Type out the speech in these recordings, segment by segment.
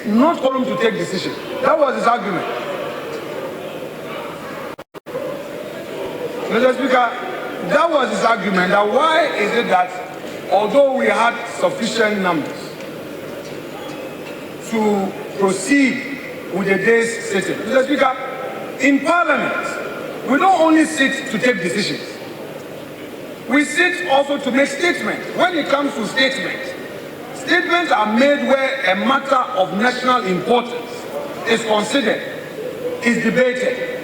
not quorum to take decision. That was his argument. Mr. Speaker, that was his argument. That why is it that although we had sufficient numbers to proceed with the day's sitting, Mr. Speaker, in Parliament, we don't only sit to take decisions. We sit also to make statements. When it comes to statements, statements are made where a matter of national importance is considered, is debated.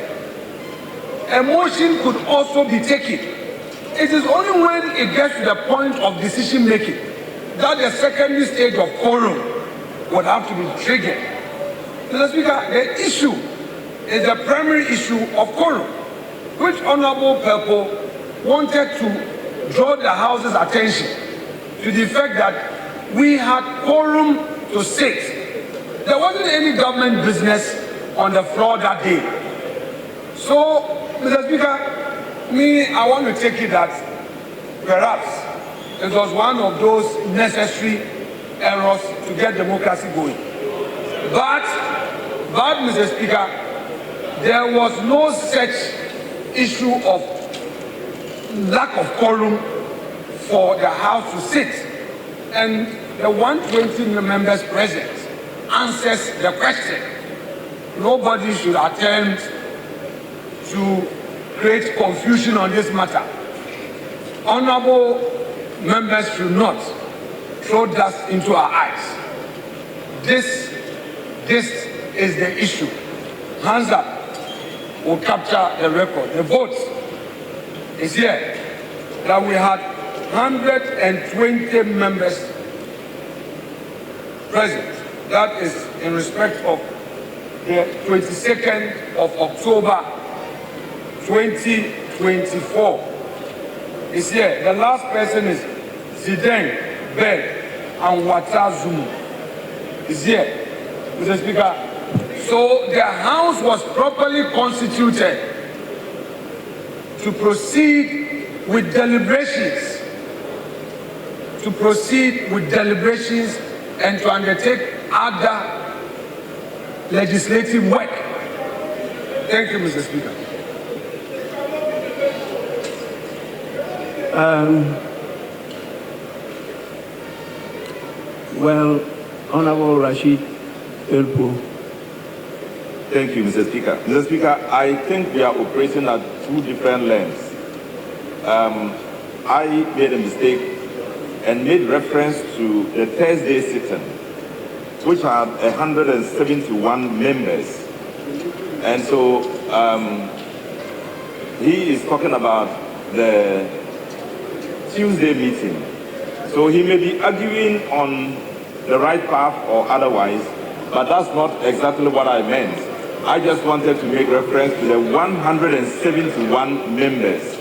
A motion could also be taken. It is only when it gets to the point of decision making that the secondary stage of quorum would have to be triggered. Mr. Speaker, the issue is the primary issue of quorum, which Honorable Purple wanted to draw the House's attention to the fact that we had quorum to sit. There wasn't any government business on the floor that day. So, Mr. Speaker, I want to take it that perhaps it was one of those necessary errors to get democracy going. But Mr. Speaker, there was no such issue of lack of quorum for the House to sit. And the 120 members present answers the question. Nobody should attempt to create confusion on this matter. Honorable members should not throw dust into our eyes. This is the issue. Hands up will capture the record. The vote is here that we had 120 members present. That is in respect of the 22nd of October 2024. Is here. The last person is Zidane Bell and Watazumu. Is here, Mr. Speaker. So the House was properly constituted to proceed with deliberations, and to undertake other legislative work. Thank you, Mr. Speaker. Well, Honorable Rashid Elpo. Thank you, Mr. Speaker. Mr. Speaker, I think we are operating at two different lengths. I made a mistake and made reference to the Thursday sitting, which had 171 members. And so he is talking about the Tuesday meeting. So he may be arguing on the right path or otherwise, but that's not exactly what I meant. I just wanted to make reference to the 171 members.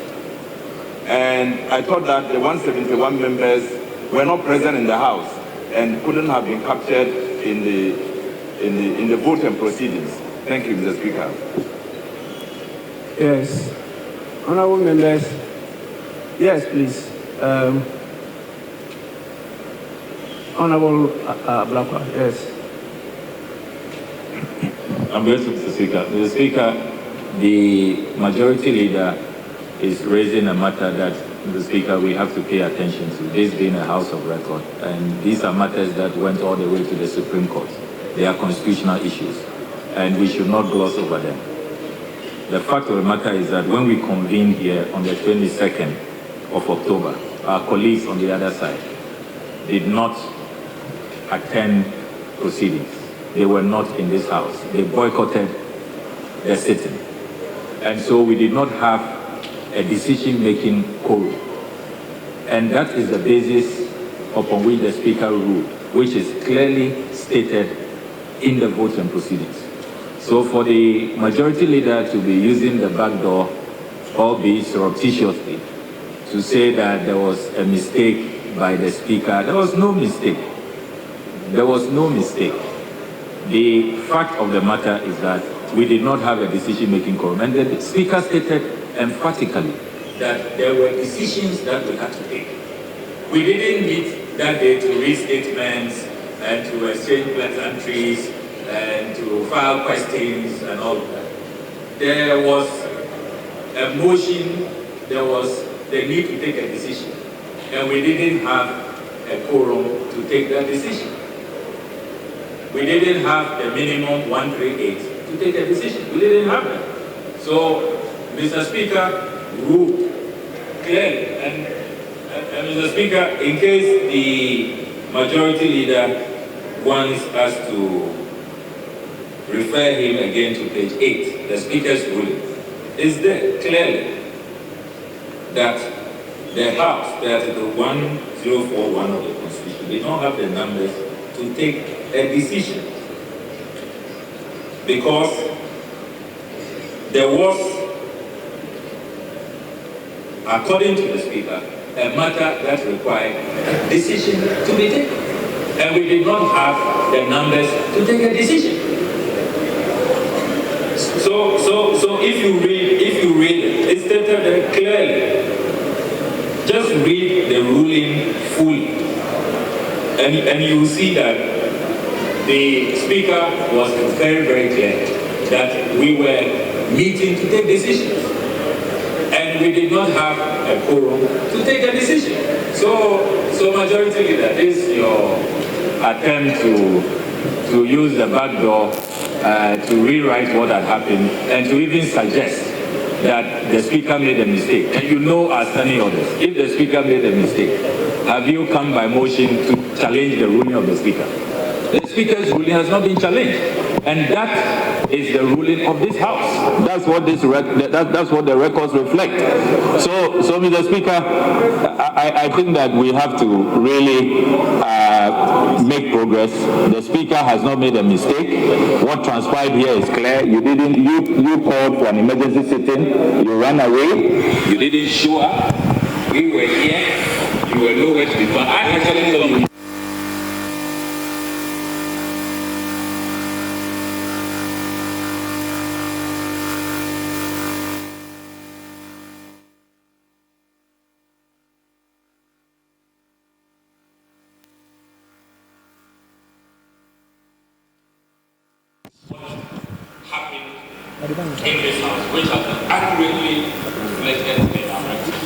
And I thought that the 171 members were not present in the House and couldn't have been captured in the vote and proceedings. Thank you, Mr. Speaker. Yes. Honorable members. Yes, please. Honorable Blackwell, yes. I'm grateful, Mr. Speaker. Mr. Speaker, the majority leader is raising a matter that, Mr. Speaker, we have to pay attention to. This being a House of Record, and these are matters that went all the way to the Supreme Court. They are constitutional issues, and we should not gloss over them. The fact of the matter is that when we convened here on the 22nd of October, our colleagues on the other side did not attend proceedings. They were not in this House. They boycotted the sitting. And so we did not have a decision-making quorum. And that is the basis upon which the Speaker ruled, which is clearly stated in the vote and proceedings. So for the majority leader to be using the back door, albeit surreptitiously, to say that there was a mistake by the Speaker, there was no mistake. There was no mistake. The fact of the matter is that we did not have a decision-making quorum. And the Speaker stated emphatically that there were decisions that we had to take. We didn't meet that day to read statements and to exchange pleasantries and to file questions and all of that. There was a motion, there was the need to take a decision, and we didn't have a quorum to take that decision. We didn't have the minimum 138 to take a decision. We didn't have that. So, Mr. Speaker ruled clearly, and Mr. Speaker, in case the majority leader wants us to refer him again to page 8, the Speaker's ruling is there clearly that the House, the Article 1041 of the Constitution, they don't have the numbers to take a decision because there was, according to the Speaker, a matter that required a decision to be taken. And we did not have the numbers to take a decision. So if you read it, it's stated there clearly. Just read the ruling fully, and you will see that the Speaker was very, very clear that we were meeting to take decisions, and we did not have a quorum to take a decision. So majority leader, this is your attempt to use the back door to rewrite what had happened and to even suggest that the Speaker made a mistake. And you know our standing orders. If the Speaker made a mistake, have you come by motion to challenge the ruling of the Speaker? The Speaker's ruling has not been challenged. And that is the ruling of this House. That's what that's what the records reflect. So Mr. Speaker, I think that we have to really make progress. The Speaker has not made a mistake. What transpired here is clear. You called for an emergency sitting. You ran away. You didn't show up. We were here. You were nowhere to be found. I actually told you. In this House, which has accurately reflected in our records.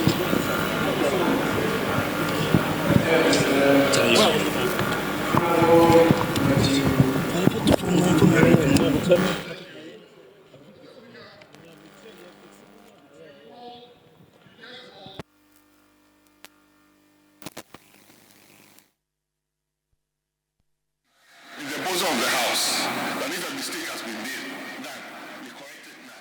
In the bosom of the House, that if a mistake has been made, we correct it now.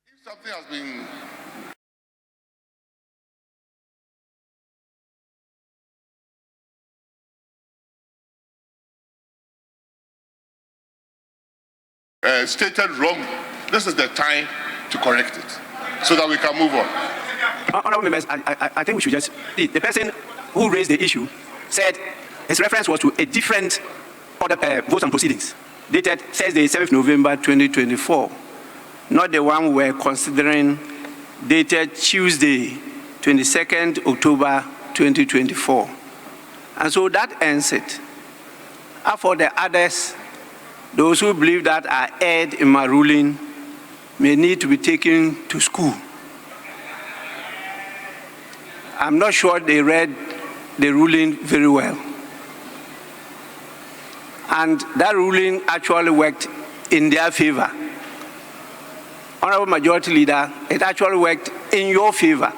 If something has been stated wrong, this is the time to correct it so that we can move on. Honorable members, I think we should just... The person who raised the issue said his reference was to a different order, votes and proceedings dated Thursday, 7th November 2024, not the one we're considering dated Tuesday, 22nd October 2024. And so that ends it. As for the others, those who believe that I erred in my ruling may need to be taken to school. I'm not sure they read the ruling very well. And that ruling actually worked in their favor. Honorable Majority Leader, it actually worked in your favor.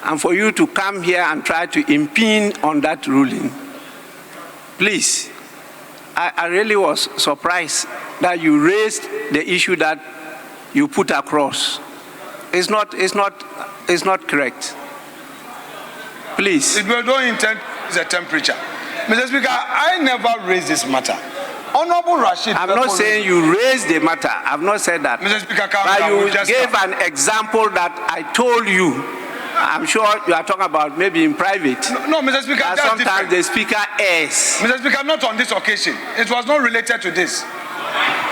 And for you to come here and try to impede on that ruling, please, I really was surprised that you raised the issue that you put across. It's not correct. Please. It will don't intend the temperature. Mr. Speaker, I never raised this matter. Honorable Rashid. I'm not saying you raised the matter. I've not said that. Mr. Speaker, calm but down. you gave an example that I told you. I'm sure you are talking about maybe in private. No, Mr. Speaker, that's sometimes different. the speaker errs. Mr. Speaker, not on this occasion. It was not related to this.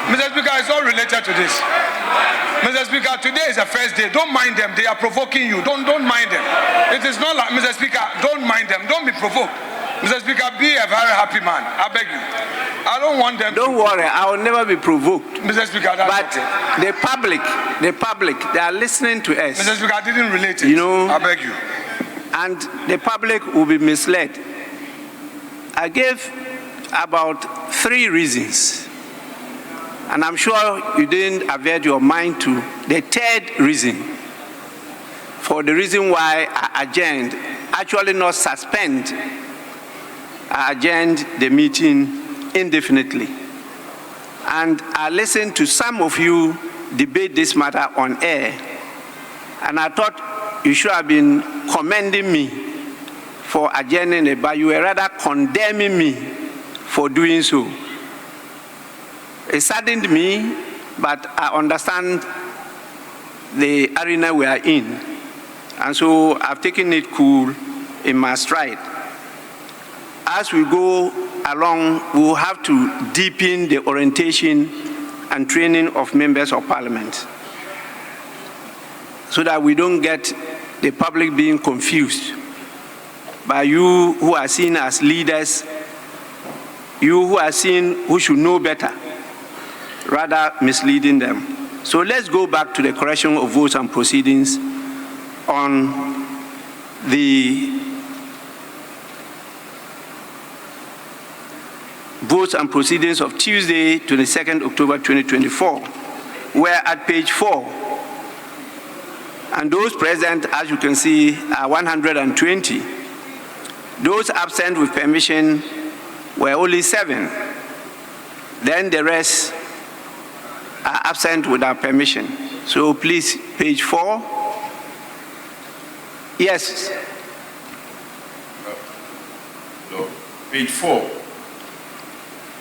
Mr. Speaker, it's not related to this. Mr. Speaker, today is the first day. Don't mind them. They are provoking you. Don't mind them. It is not like, Mr. Speaker, don't mind them. Don't be provoked. Mr. Speaker, be a very happy man. I beg you. I don't want them. Don't worry. I will never be provoked. Mr. Speaker, that's but okay. the public, they are listening to us. Mr. Speaker, I didn't relate it. You know, I beg you. And the public will be misled. I gave about 3 reasons. And I'm sure you didn't avert your mind to the 3rd reason. For the reason why I adjourned, actually not suspend, I adjourned the meeting indefinitely. And I listened to some of you debate this matter on air. And I thought you should have been commending me for adjourning it, but you were rather condemning me for doing so. It saddened me, but I understand the arena we are in. And so I've taken it cool in my stride. As we go along, we will have to deepen the orientation and training of members of parliament so that we don't get the public being confused by you who are seen as leaders, you who are seen who should know better, rather misleading them. So let's go back to the correction of votes and proceedings on the votes and proceedings of Tuesday, 22nd October 2024. We're at page 4. And those present, as you can see, are 120. Those absent with permission were only 7. Then the rest are absent without permission. So please, page 4. Yes. No. Page 4.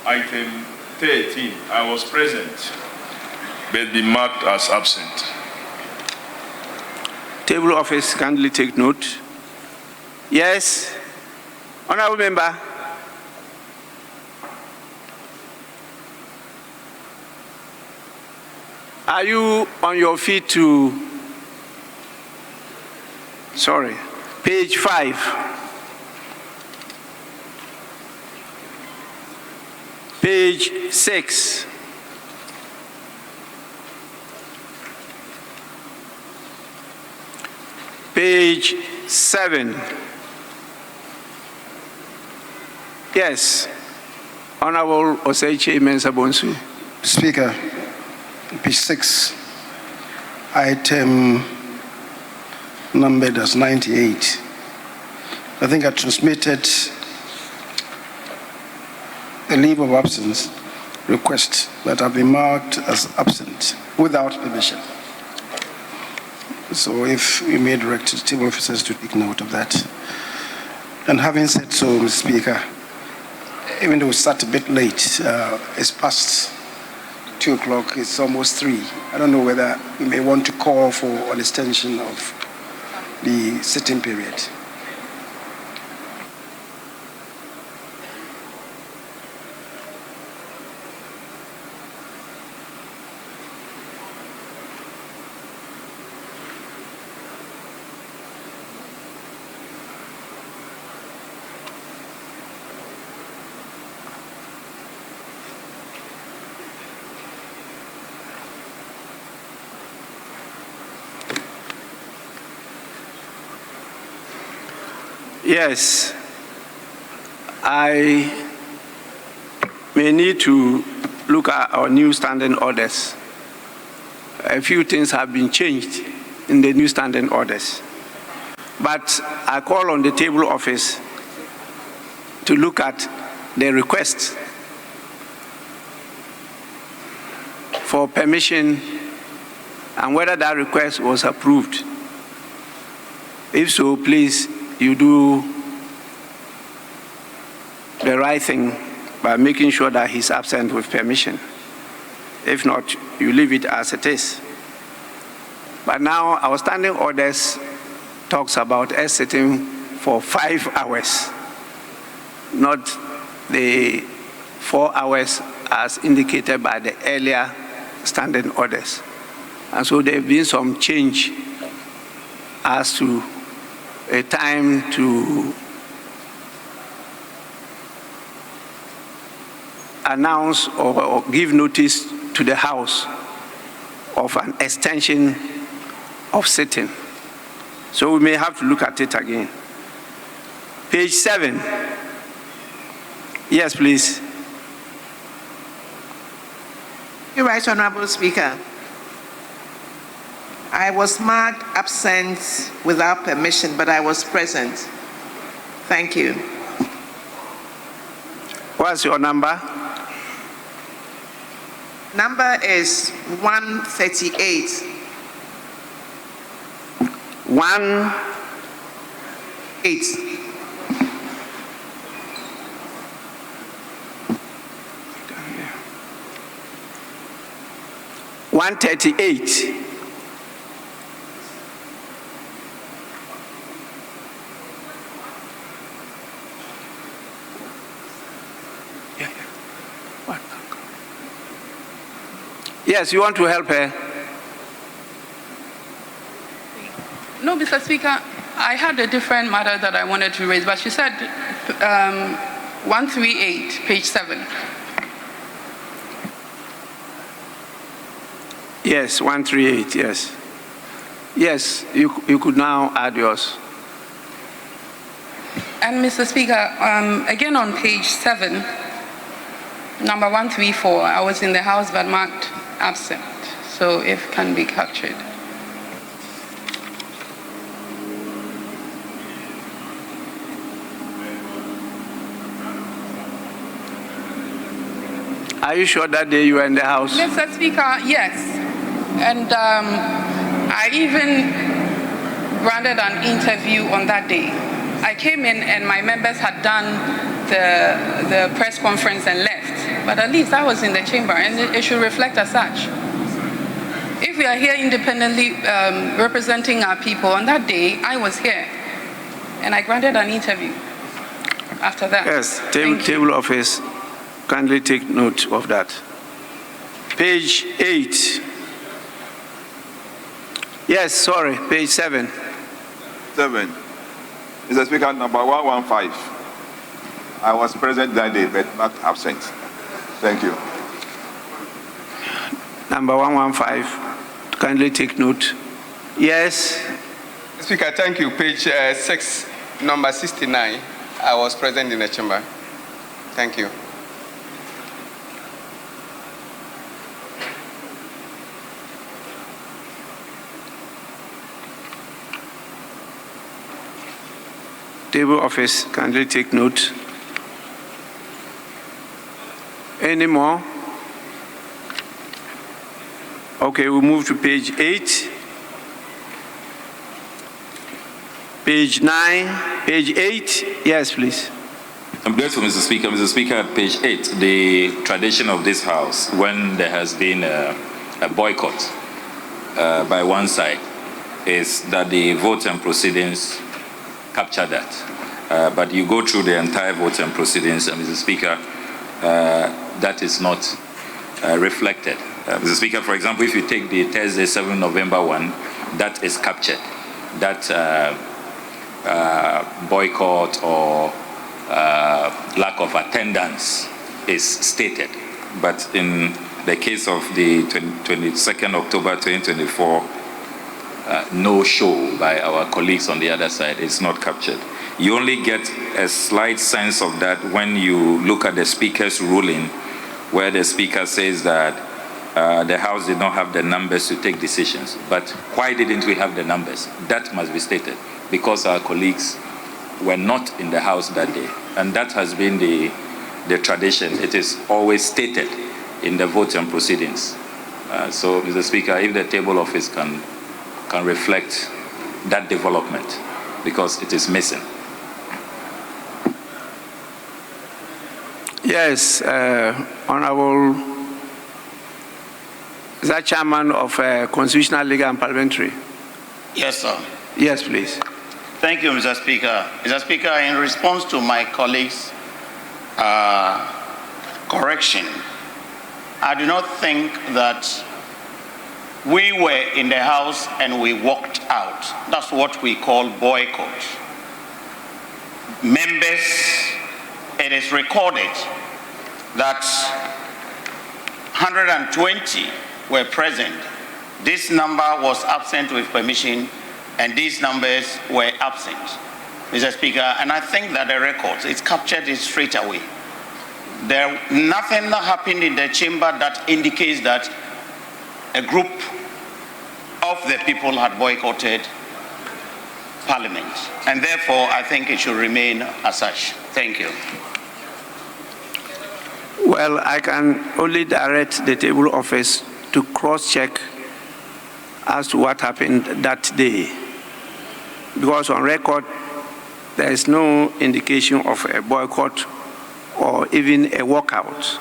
Item 13, I was present, but be marked as absent. Table office, kindly take note. Yes, honorable member. Are you on your feet to, sorry, page 5. Page 6. Page 7. Yes. Honorable Oseche Mensah-Bonsu. Speaker, page 6, item numbered as 98. I think I transmitted a leave of absence request that have been marked as absent without permission. So if you may direct the table officers to take note of that. And having said so, Mr. Speaker, even though we start a bit late, it's past 2 o'clock, it's almost 3. I don't know whether we may want to call for an extension of the sitting period. Yes, I may need to look at our new standing orders. A few things have been changed in the new standing orders. But I call on the table office to look at the request for permission and whether that request was approved. If so, please, you do the right thing by making sure that he's absent with permission. If not, you leave it as it is. But now our standing orders talks about us sitting for 5 hours, not the 4 hours as indicated by the earlier standing orders. And so there have been some change as to a time to announce or give notice to the House of an extension of sitting. So we may have to look at it again. Page 7. Yes, please. You're right, Honorable Speaker. I was marked absent without permission, but I was present. Thank you. What's your number? Number is 138. 1-8. $138. Yes, you want to help her? No, Mr. Speaker, I had a different matter that I wanted to raise, but she said 138, page 7. Yes, 138, yes. Yes, you could now add yours. And Mr. Speaker, again on page 7, number 134, I was in the House but marked absent, so if can be captured. Are you sure that day you were in the House? Mr. Speaker, yes. And I even granted an interview on that day. I came in and my members had done the press conference and left. But at least I was in the chamber, and it should reflect as such. If we are here independently representing our people, on that day, I was here. And I granted an interview after that. Yes, table office, kindly take note of that. Page 8. Yes, sorry, page 7. 7. Mr. Speaker, number 115. I was present that day, but not absent. Thank you. Number 115, kindly take note. Yes. Speaker, thank you. Page 6, number 69. I was present in the chamber. Thank you. Table office, kindly take note. Any more? Okay, we'll move to page 8. Page 9, page 8. Yes, please. I'm grateful, Mr. Speaker. Mr. Speaker, page 8, the tradition of this House, when there has been a boycott by one side, is that the votes and proceedings capture that. But you go through the entire votes and proceedings, and Mr. Speaker, that is not reflected. Mr. Speaker, for example, if you take the Thursday, 7 November one, that is captured. That boycott or lack of attendance is stated. But in the case of the 22nd October 2024, no show by our colleagues on the other side is not captured. You only get a slight sense of that when you look at the Speaker's ruling, where the Speaker says that the House did not have the numbers to take decisions. But why didn't we have the numbers? That must be stated, because our colleagues were not in the House that day. And that has been the tradition. It is always stated in the votes and proceedings. So, Mr. Speaker, if the table office can reflect that development, because it is missing. Yes, Honorable, is that Chairman of Constitutional, Legal and Parliamentary? Yes, sir. Yes, please. Thank you, Mr. Speaker. Mr. Speaker, in response to my colleague's correction, I do not think that we were in the House and we walked out. That's what we call boycott. Members, it is recorded that 120 were present. This number was absent with permission, and these numbers were absent, Mr. Speaker, and I think that the records, it's captured it straight away. Nothing happened in the chamber that indicates that a group of the people had boycotted Parliament, and therefore I think it should remain as such. Thank you. Well, I can only direct the table office to cross-check as to what happened that day, because on record there is no indication of a boycott or even a walkout.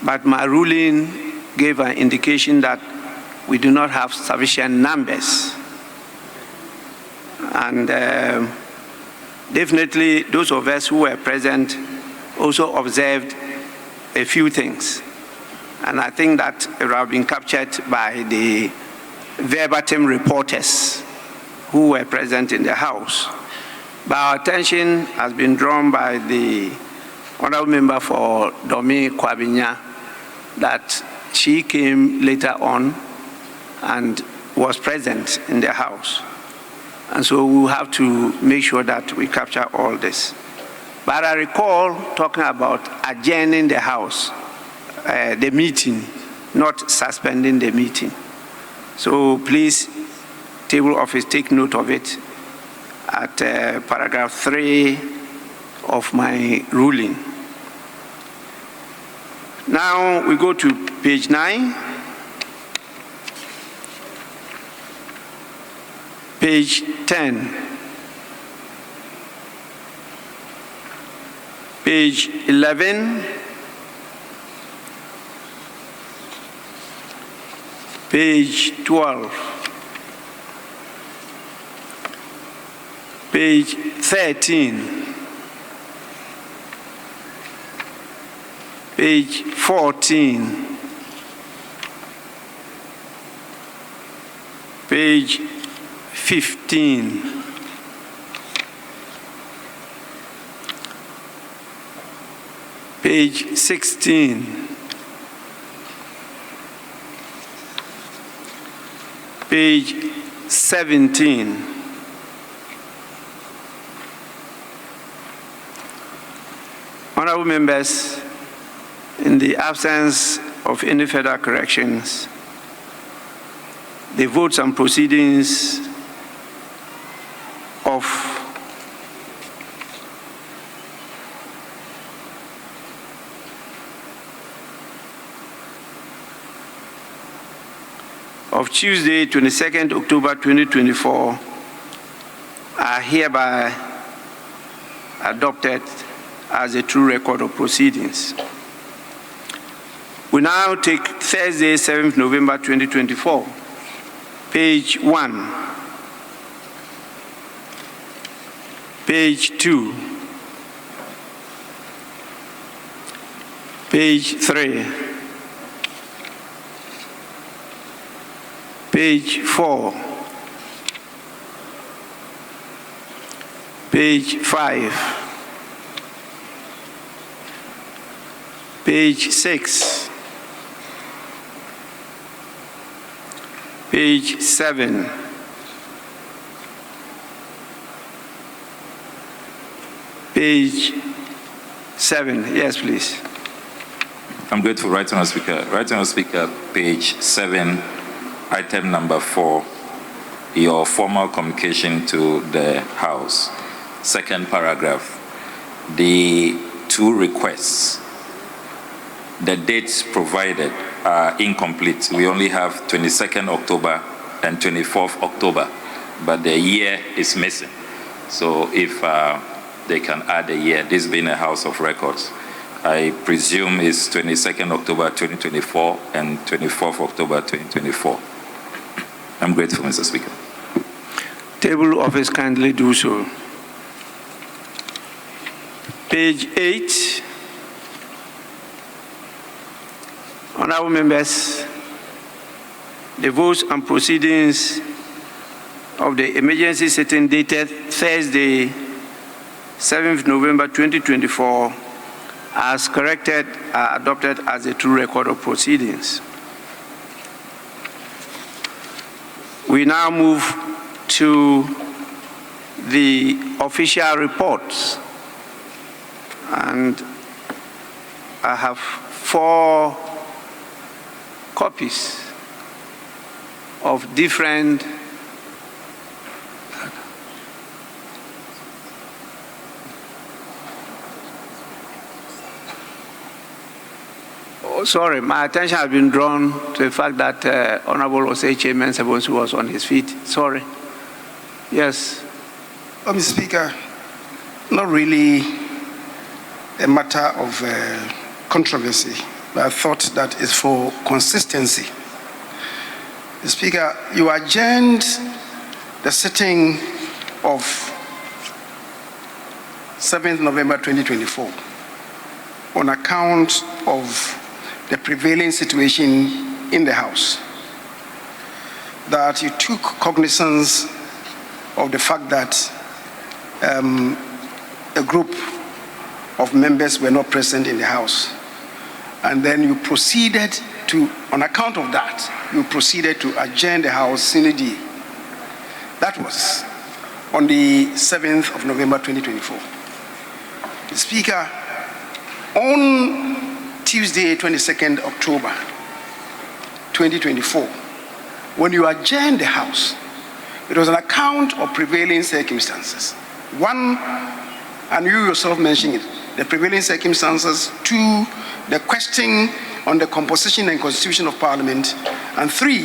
But my ruling gave an indication that we do not have sufficient numbers. And definitely those of us who were present also observed a few things. And I think that it have been captured by the verbatim reporters who were present in the House. But our attention has been drawn by the Honourable Member for Domi Kwabinya that she came later on and was present in the House. And so we'll have to make sure that we capture all this. But I recall talking about adjourning the House, the meeting, not suspending the meeting. So please, table office, take note of it at paragraph 3 of my ruling. Now we go to page 9. Page 10. Page 11. Page 12. Page 13. Page 14. Page 15. Page 16. Page 17. Honorable members, in the absence of any further corrections, the votes and proceedings of Tuesday, 22nd October 2024 are hereby adopted as a true record of proceedings. We now take Thursday, 7th November 2024, page 1, page 2, page 3, page 4, page 5, page 6, page 7, page 7. Yes, please. I'm grateful, Right Honourable Speaker. Right Honourable Speaker, page 7, item number 4, your formal communication to the House. Second paragraph, the two requests, the dates provided are incomplete. We only have 22nd October and 24th October, but the year is missing. So if they can add a year, this being a House of Records, I presume is 22nd October 2024 and 24th October 2024. I'm grateful, Mr. Speaker. Table office kindly do so. Page 8. Honorable members, the votes and proceedings of the emergency sitting dated Thursday, 7th November 2024, as corrected, are adopted as a true record of proceedings. We now move to the official reports. And I have 4 copies of different sorry, my attention has been drawn to the fact that Honorable Osei Chairman Sebonsu was on his feet. Sorry. Yes. Mr. Speaker, not really a matter of controversy, but I thought that is for consistency. Mr. Speaker, you adjourned the sitting of 7th November 2024 on account of the prevailing situation in the House, that you took cognizance of the fact that a group of members were not present in the House, and then you proceeded to, on account of that, you proceeded to adjourn the House sine die. That was on the 7th of November 2024. The Speaker, on Tuesday, 22nd October 2024, when you adjourned the House, it was an account of prevailing circumstances. 1, and you yourself mentioned it, the prevailing circumstances. 2, the question on the composition and constitution of Parliament. And 3,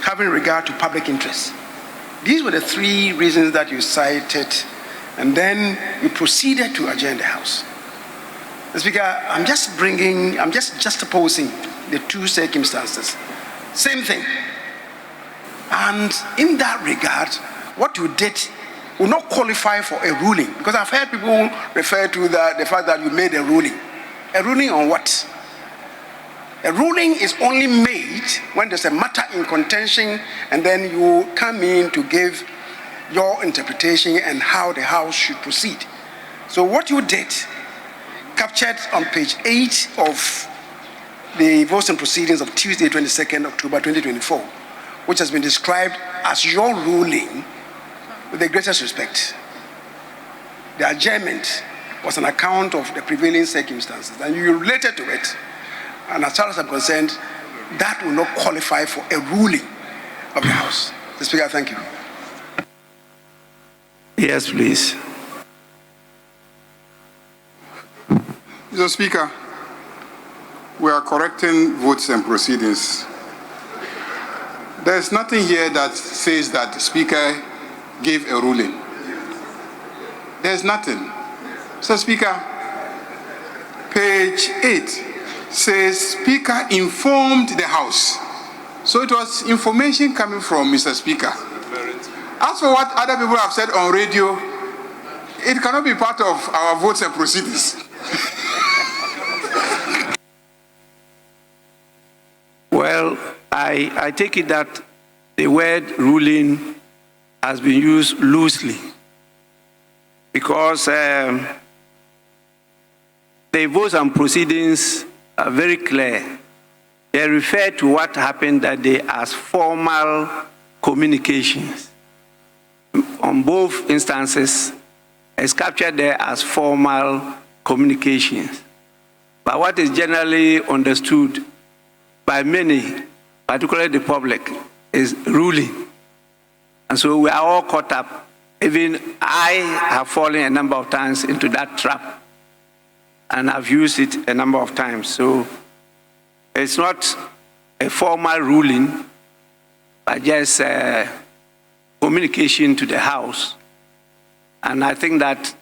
having regard to public interest. These were the 3 reasons that you cited, and then you proceeded to adjourn the House. Mr. Speaker, I'm just juxtaposing the 2 circumstances. Same thing. And in that regard, what you did will not qualify for a ruling, because I've heard people refer to the fact that you made a ruling. A ruling on what? A ruling is only made when there's a matter in contention, and then you come in to give your interpretation and how the House should proceed. So what you did, captured on page 8 of the votes and proceedings of Tuesday, 22nd October 2024, which has been described as your ruling, with the greatest respect. The adjournment was an account of the prevailing circumstances, and you related to it. And as far as I'm concerned, that will not qualify for a ruling of the House. Mr. Speaker, thank you. Yes, please. Mr. Speaker, we are correcting votes and proceedings. There's nothing here that says that the Speaker gave a ruling. There's nothing. Mr. Speaker, page 8 says Speaker informed the House. So it was information coming from Mr. Speaker. As for what other people have said on radio, it cannot be part of our votes and proceedings. Well, I take it that the word ruling has been used loosely, because the votes and proceedings are very clear. They refer to what happened that day as formal communications. On both instances, it's captured there as formal communications. But what is generally understood by many, particularly the public, is ruling. And so we are all caught up. Even I have fallen a number of times into that trap, and I've used it a number of times. So it's not a formal ruling, but just communication to the House. And I think that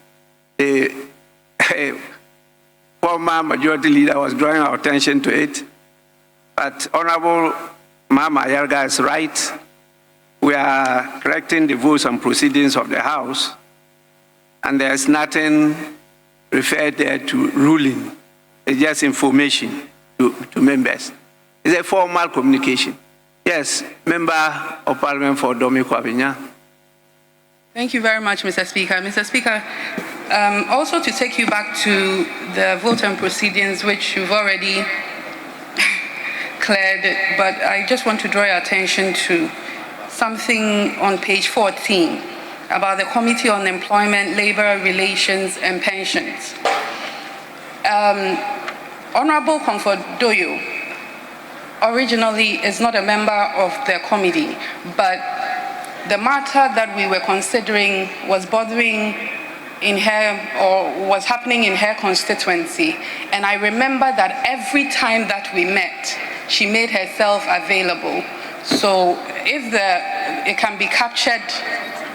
the former majority leader was drawing our attention to it. But Honorable Mama Yarga is right. We are correcting the votes and proceedings of the House, and there's nothing referred there to ruling. It's just information to members. It's a formal communication. Yes, Member of Parliament for Domi Kwabinya. Thank you very much, Mr. Speaker. Mr. Speaker, also to take you back to the vote and proceedings, which you've already cleared, but I just want to draw your attention to something on page 14 about the Committee on Employment, Labor Relations and Pensions. Honorable Comfort Doyo originally is not a member of the committee, but the matter that we were considering was bothering in her, or was happening in her constituency. And I remember that every time that we met, she made herself available. So if it can be captured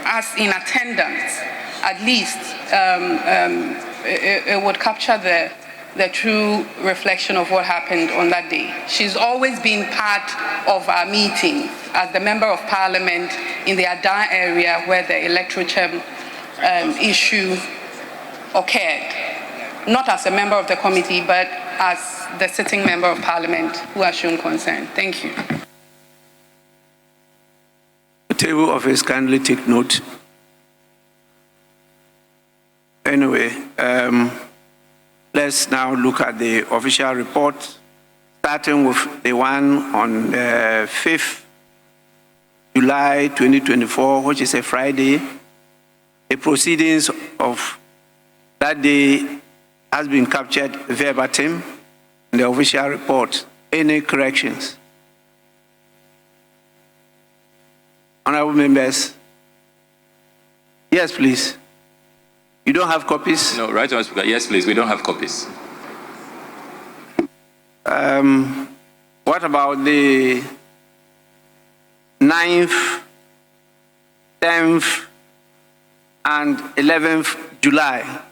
as in attendance, at least it would capture the true reflection of what happened on that day. She's always been part of our meetings as the Member of Parliament in the Adan area where the electoral chair issue occurred. Not as a member of the committee, but as the sitting Member of Parliament who has shown concern. Thank you. The table office kindly take note. Anyway, let's now look at the official report, starting with the one on 5th July 2024, which is a Friday. The proceedings of that day has been captured verbatim in the official report. Any corrections? Honorable members. Yes, please. You don't have copies? No, right, Mr. Speaker. Yes, please. We don't have copies. What about the 9th, 10th, and 11th July?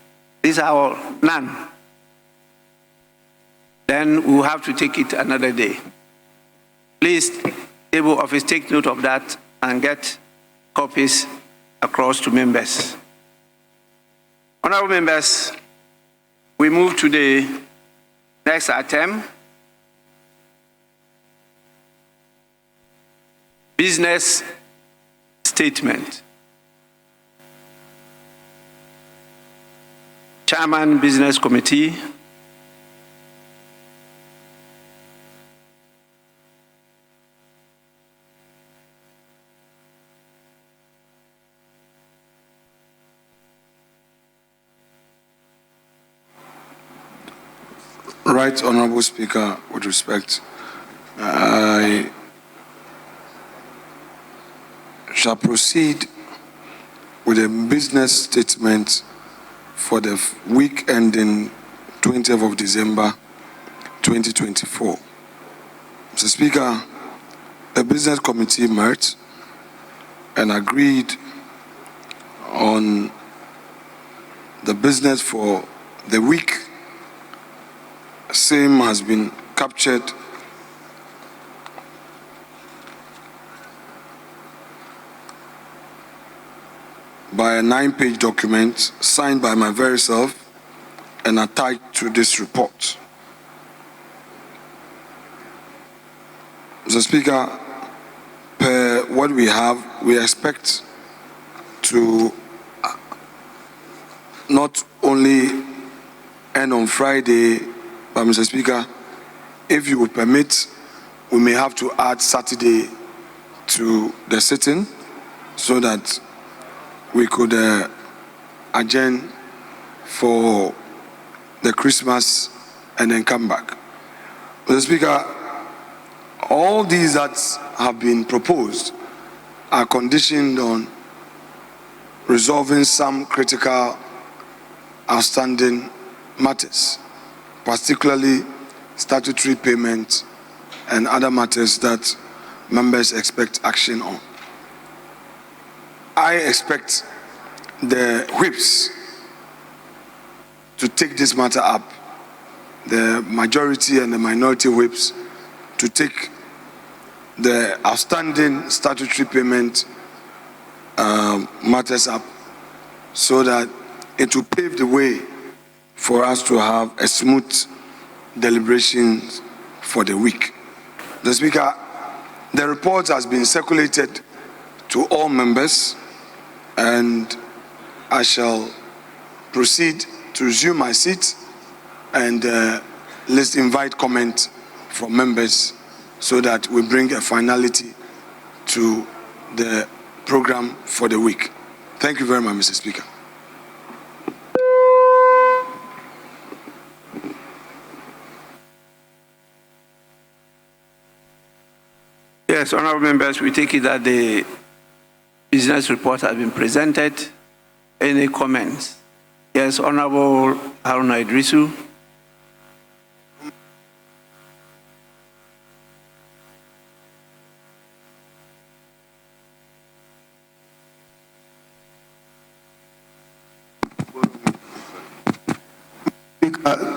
These are all none. Then we'll have to take it another day. Please, table office, take note of that and get copies across to members. Honorable members, we move to the next item. Business statement. Chairman, Business Committee. Right, Honorable Speaker, with respect, I shall proceed with a business statement for the week ending 20th of December 2024. Mr. Speaker, the Business Committee met and agreed on the business for the week. Same has been captured by a 9-page document signed by my very self and attached to this report. Mr. Speaker, per what we have, we expect to not only end on Friday, but Mr. Speaker, if you would permit, we may have to add Saturday to the sitting so that we could adjourn for the Christmas and then come back. Mr. Speaker, all these that have been proposed are conditioned on resolving some critical outstanding matters, particularly statutory payments and other matters that members expect action on. I expect the whips to take this matter up the majority and the minority whips to take the outstanding statutory payment matters up so that it will pave the way for us to have a smooth deliberation for the week. The Speaker, the report has been circulated to all members, and I shall proceed to resume my seat, and let's invite comment from members so that we bring a finality to the program for the week. Thank you very much, Mr. Speaker. Yes, honorable members, we take it that the business report has been presented. Any comments? Yes, Honorable Haruna Idrisu.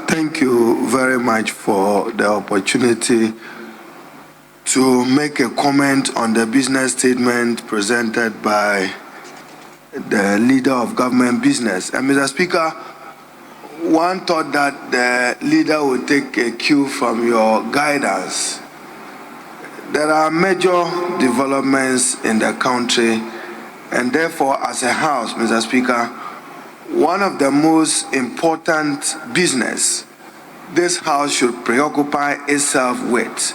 Thank you very much for the opportunity to make a comment on the business statement presented by the leader of government business. And Mr. Speaker, one thought that the leader would take a cue from your guidance. There are major developments in the country, and therefore, as a House, Mr. Speaker, one of the most important business this House should preoccupy itself with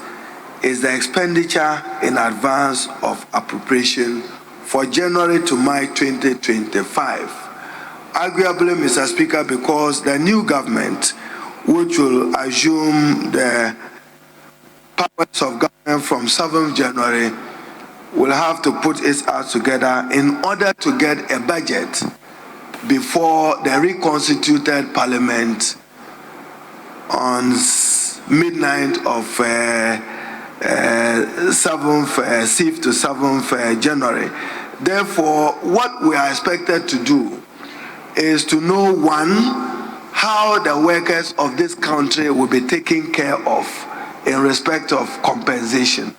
is the expenditure in advance of appropriation for January to March 2025. Arguably, Mr. Speaker, because the new government, which will assume the powers of government from 7th January, will have to put its act together in order to get a budget before the reconstituted parliament on midnight of 6th to 7th January. Therefore, what we are expected to do is to know, one, how the workers of this country will be taken care of in respect of compensation.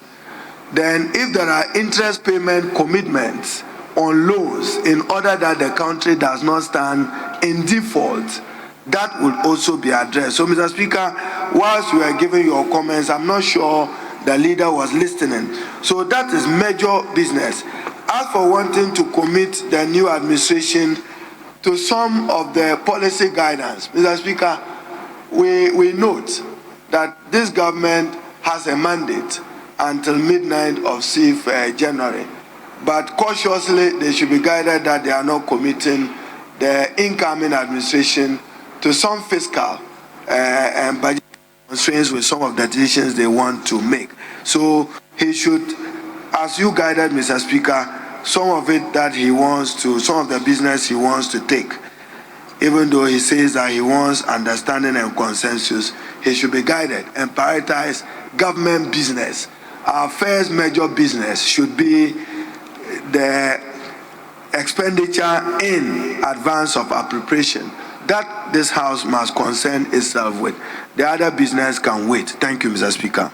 Then, if there are interest payment commitments on loans in order that the country does not stand in default, that will also be addressed. So, Mr. Speaker, whilst you are giving your comments, I'm not sure the leader was listening. So that is major business. As for wanting to commit the new administration to some of the policy guidance, Mr. Speaker, we note that this government has a mandate until midnight of 6th January. But cautiously, they should be guided that they are not committing the incoming administration to some fiscal and budget constraints with some of the decisions they want to make. So he should, as you guided, Mr. Speaker, some of it that he wants to, some of the business he wants to take, even though he says that he wants understanding and consensus, he should be guided and prioritize government business. Our first major business should be the expenditure in advance of appropriation. That this House must concern itself with. The other business can wait. Thank you, Mr. Speaker.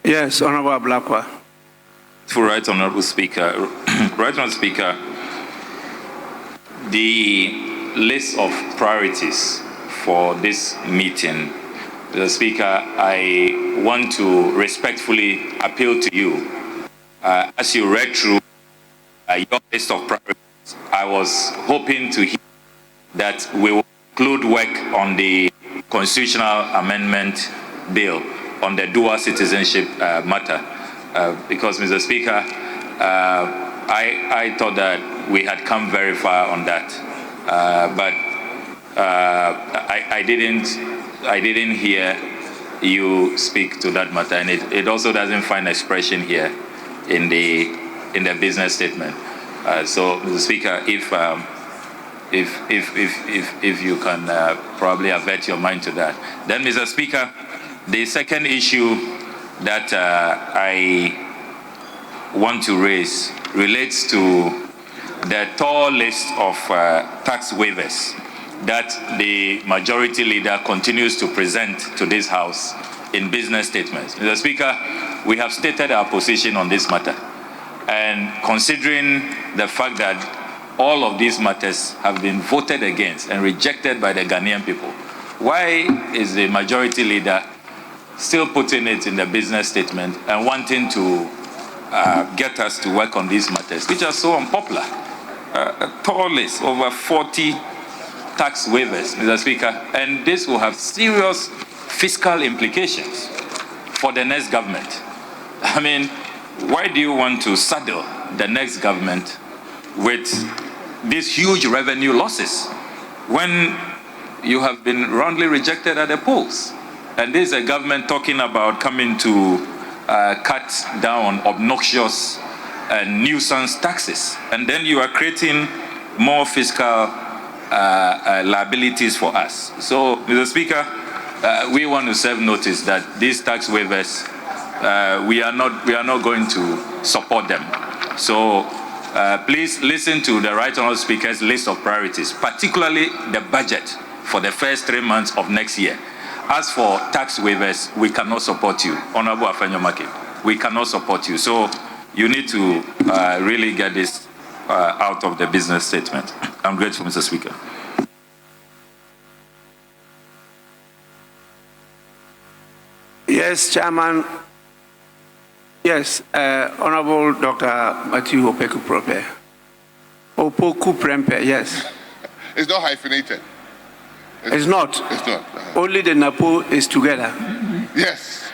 Yes, Honorable Ablakwa. For right, Honorable Speaker. Right, Honorable Speaker, the list of priorities for this meeting, Mr. Speaker, I want to respectfully appeal to you. As you read through your list of priorities, I was hoping to hear that we will conclude work on the constitutional amendment bill on the dual citizenship matter. Because, Mr. Speaker, I thought that we had come very far on that. But I didn't hear you speak to that matter, and it also doesn't find expression here in the business statement. So, Mr. Speaker, if you can probably avert your mind to that. Then, Mr. Speaker, the second issue that I want to raise relates to the tall list of tax waivers that the majority leader continues to present to this House in business statements. Mr. Speaker, we have stated our position on this matter. And considering the fact that all of these matters have been voted against and rejected by the Ghanaian people, why is the majority leader still putting it in the business statement and wanting to get us to work on these matters, which are so unpopular? A tall list, over 40 tax waivers, Mr. Speaker, and this will have serious fiscal implications for the next government. I mean, why do you want to saddle the next government with these huge revenue losses when you have been roundly rejected at the polls? And this is a government talking about coming to cut down obnoxious and nuisance taxes. And then you are creating more fiscal liabilities for us. So, Mr. Speaker, we want to serve notice that these tax waivers, we are not going to support them. So please listen to the Right Honourable Speaker's list of priorities, particularly the budget for the first 3 months of next year. As for tax waivers, we cannot support you. Honourable Afenyo-Markin, we cannot support you. So you need to really get this out of the business statement. I'm grateful, Mr. Speaker. Yes, Chairman. Yes, Honorable Dr. Matthew Opoku-Prempeh. Opoku-Prempeh, yes. It's not hyphenated. It's not. It's not. Only the NAPO is together. Yes.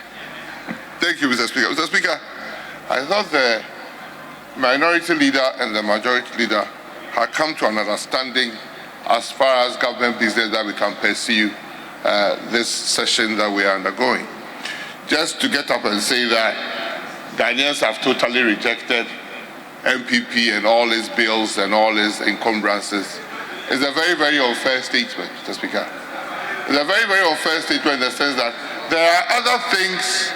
Thank you, Mr. Speaker. Mr. Speaker, I thought the minority leader and the majority leader had come to an understanding as far as government business that we can pursue this session that we are undergoing. Just to get up and say that Ghanaians have totally rejected MPP and all his bills and all his encumbrances is a very, very unfair statement, Mr. Speaker. It's a very, very unfair statement in the sense that there are other things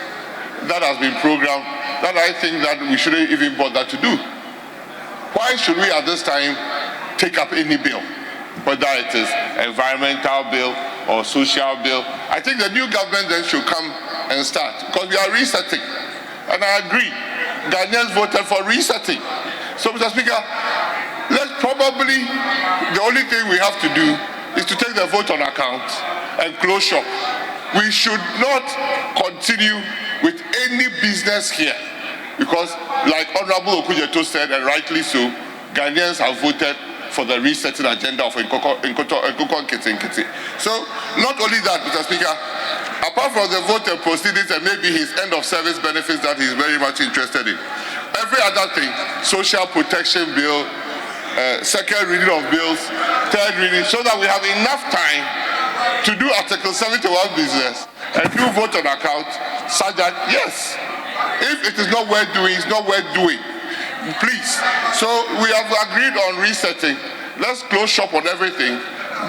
that has been programmed that I think that we shouldn't even bother to do. Why should we at this time take up any bill, whether it is environmental bill or social bill? I think the new government then should come and start, because we are resetting. And I agree, Ghanaians voted for resetting. So, Mr. Speaker, let's probably, the only thing we have to do is to take the vote on account and close shop. We should not continue with any business here, because like Honorable Okujeto said, and rightly so, Ghanaians have voted for the resetting agenda of Nkoko Nkiti. So, not only that, Mr. Speaker, apart from the vote and proceedings and maybe his end of service benefits that he's very much interested in, every other thing, social protection bill, second reading of bills, third reading, so that we have enough time to do Article 71 business and do vote on account, such that, yes, if it is not worth doing, it's not worth doing. Please. So we have agreed on resetting. Let's close shop on everything.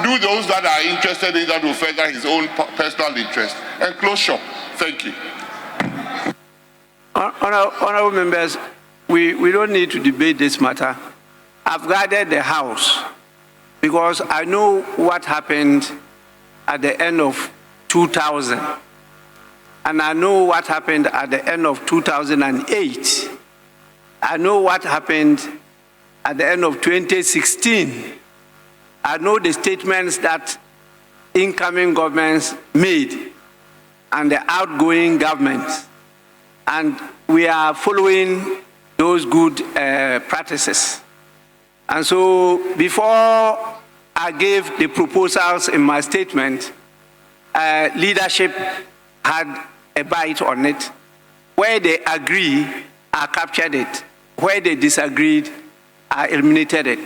Do those that are interested in that will further his own personal interest and close shop. Thank you. Honorable members, we don't need to debate this matter. I've guided the House because I know what happened at the end of 2000, and I know what happened at the end of 2008. I know what happened at the end of 2016. I know the statements that incoming governments made and the outgoing governments, and we are following those good practices. And so before I gave the proposals in my statement, leadership had a bite on it. Where they agree, I captured it. Where they disagreed, I eliminated it.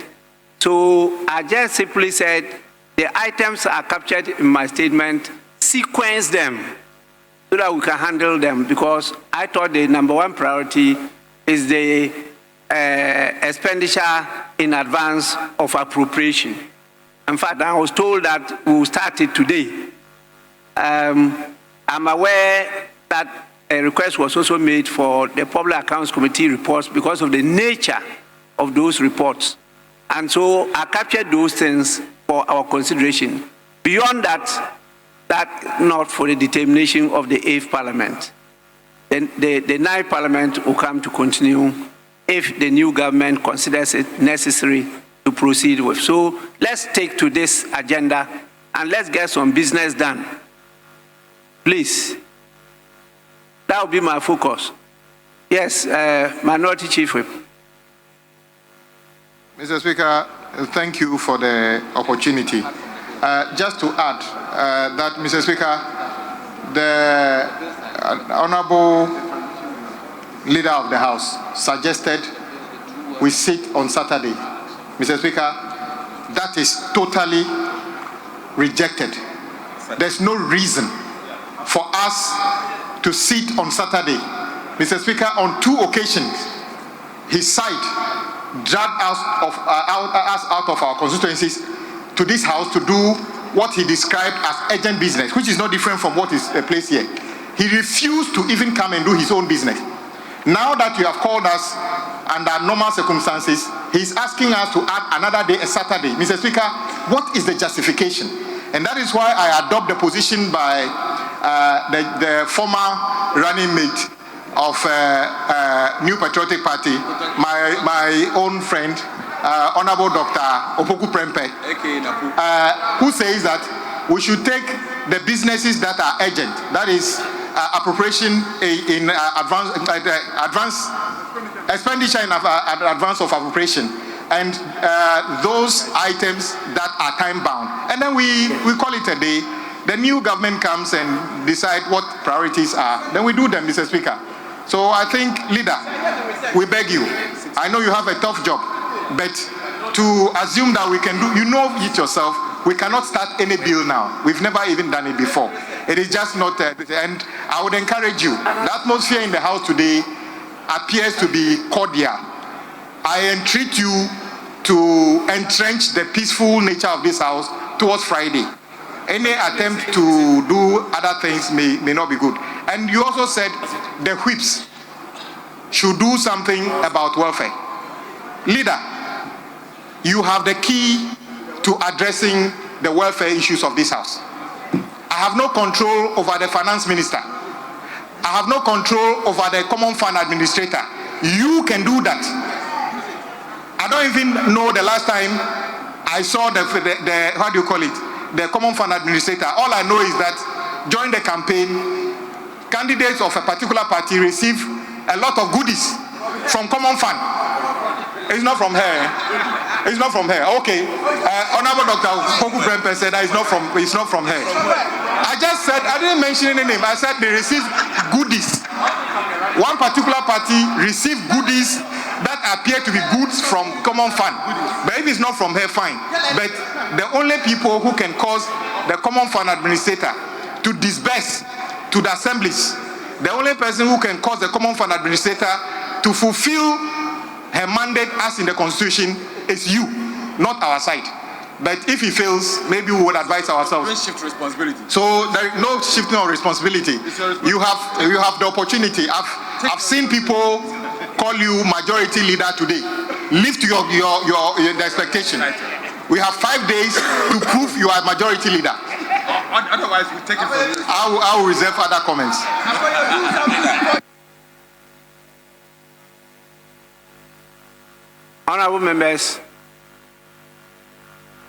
So I just simply said, the items are captured in my statement, sequence them so that we can handle them, because I thought the number one priority is the expenditure in advance of appropriation. In fact, I was told that we will start it today. I'm aware that a request was also made for the Public Accounts Committee reports because of the nature of those reports. And so I captured those things for our consideration. Beyond that, that not for the determination of the 8th Parliament. Then the 9th Parliament will come to continue if the new government considers it necessary to proceed with. So let's take to this agenda and let's get some business done. Please. That will be my focus. Yes, Minority Chief Whip. Mr. Speaker, thank you for the opportunity. Just to add that, Mr. Speaker, the Honorable Leader of the House suggested we sit on Saturday. Mr. Speaker, that is totally rejected. There's no reason for us to sit on Saturday. Mr. Speaker, on 2 occasions, his side dragged us out of our constituencies to this house to do what he described as urgent business, which is not different from what is placed here. He refused to even come and do his own business. Now that you have called us under normal circumstances, he's asking us to add another day, a Saturday. Mr. Speaker, what is the justification? And that is why I adopt the position by the former running mate of New Patriotic Party, my own friend, Honorable Dr. Opoku Prempe, who says that we should take the businesses that are urgent, that is appropriation in advance expenditure in advance of appropriation, and those items that are time bound, and then we call it a day. The new government comes and decide what priorities are, then we do them, Mr. Speaker. So I think, Leader, we beg you, I know you have a tough job, but to assume that we can do, you know it yourself, we cannot start any bill now. We've never even done it before. It is just not, and I would encourage you, the atmosphere in the House today appears to be cordial. I entreat you to entrench the peaceful nature of this House towards Friday. Any attempt to do other things may not be good. And you also said the whips should do something about welfare. Leader, you have the key to addressing the welfare issues of this House. I have no control over the finance minister. I have no control over the common fund administrator. You can do that. I don't even know the last time I saw the how do you call it? The common fund administrator. All I know is that during the campaign, candidates of a particular party receive a lot of goodies from common fund. It's not from her. It's not from her. Okay. Honorable Dr. Poku Brempe said that it's not from her. I just said, I didn't mention any name. I said they receive goodies. One particular party received goodies that appear to be goods from common fund. But if it's not from her, fine. But the only people who can cause the common fund administrator to disburse to the assemblies, the only person who can cause the common fund administrator to fulfill her mandate as in the Constitution is you, not our side. But if he fails, maybe we would advise ourselves. Don't shift responsibility. So there is no shifting of responsibility. You have the opportunity. I've seen people call you majority leader today. Live to your expectation. We have 5 days to prove you are majority leader. Otherwise, we take it from you. I will reserve other comments. Honorable members,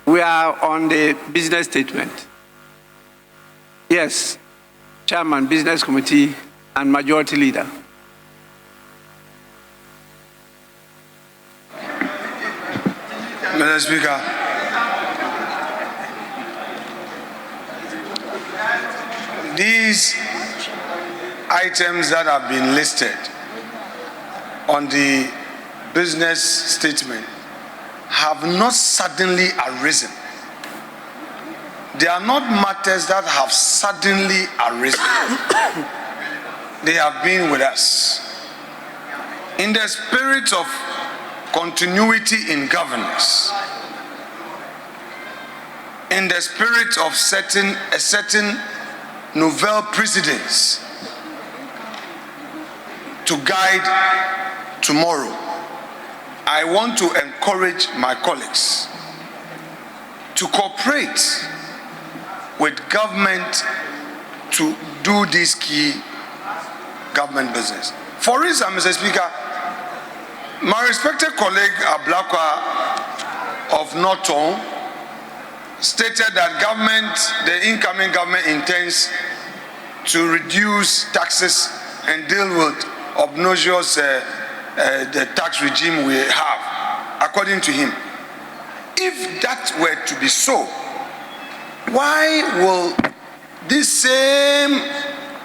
we are on the business statement. Yes, Chairman, Business Committee, and Majority Leader. Mr. Speaker, these items that have been listed on the business statement have not suddenly arisen. They are not matters that have suddenly arisen. They have been with us. In the spirit of continuity in governance, in the spirit of a certain novel precedence to guide tomorrow, I want to encourage encourage my colleagues to cooperate with government to do this key government business. For instance, Mr. Speaker, my respected colleague Ablakwa of Norton stated that the incoming government intends to reduce taxes and deal with obnoxious the tax regime we have, according to him. If that were to be so, why will this same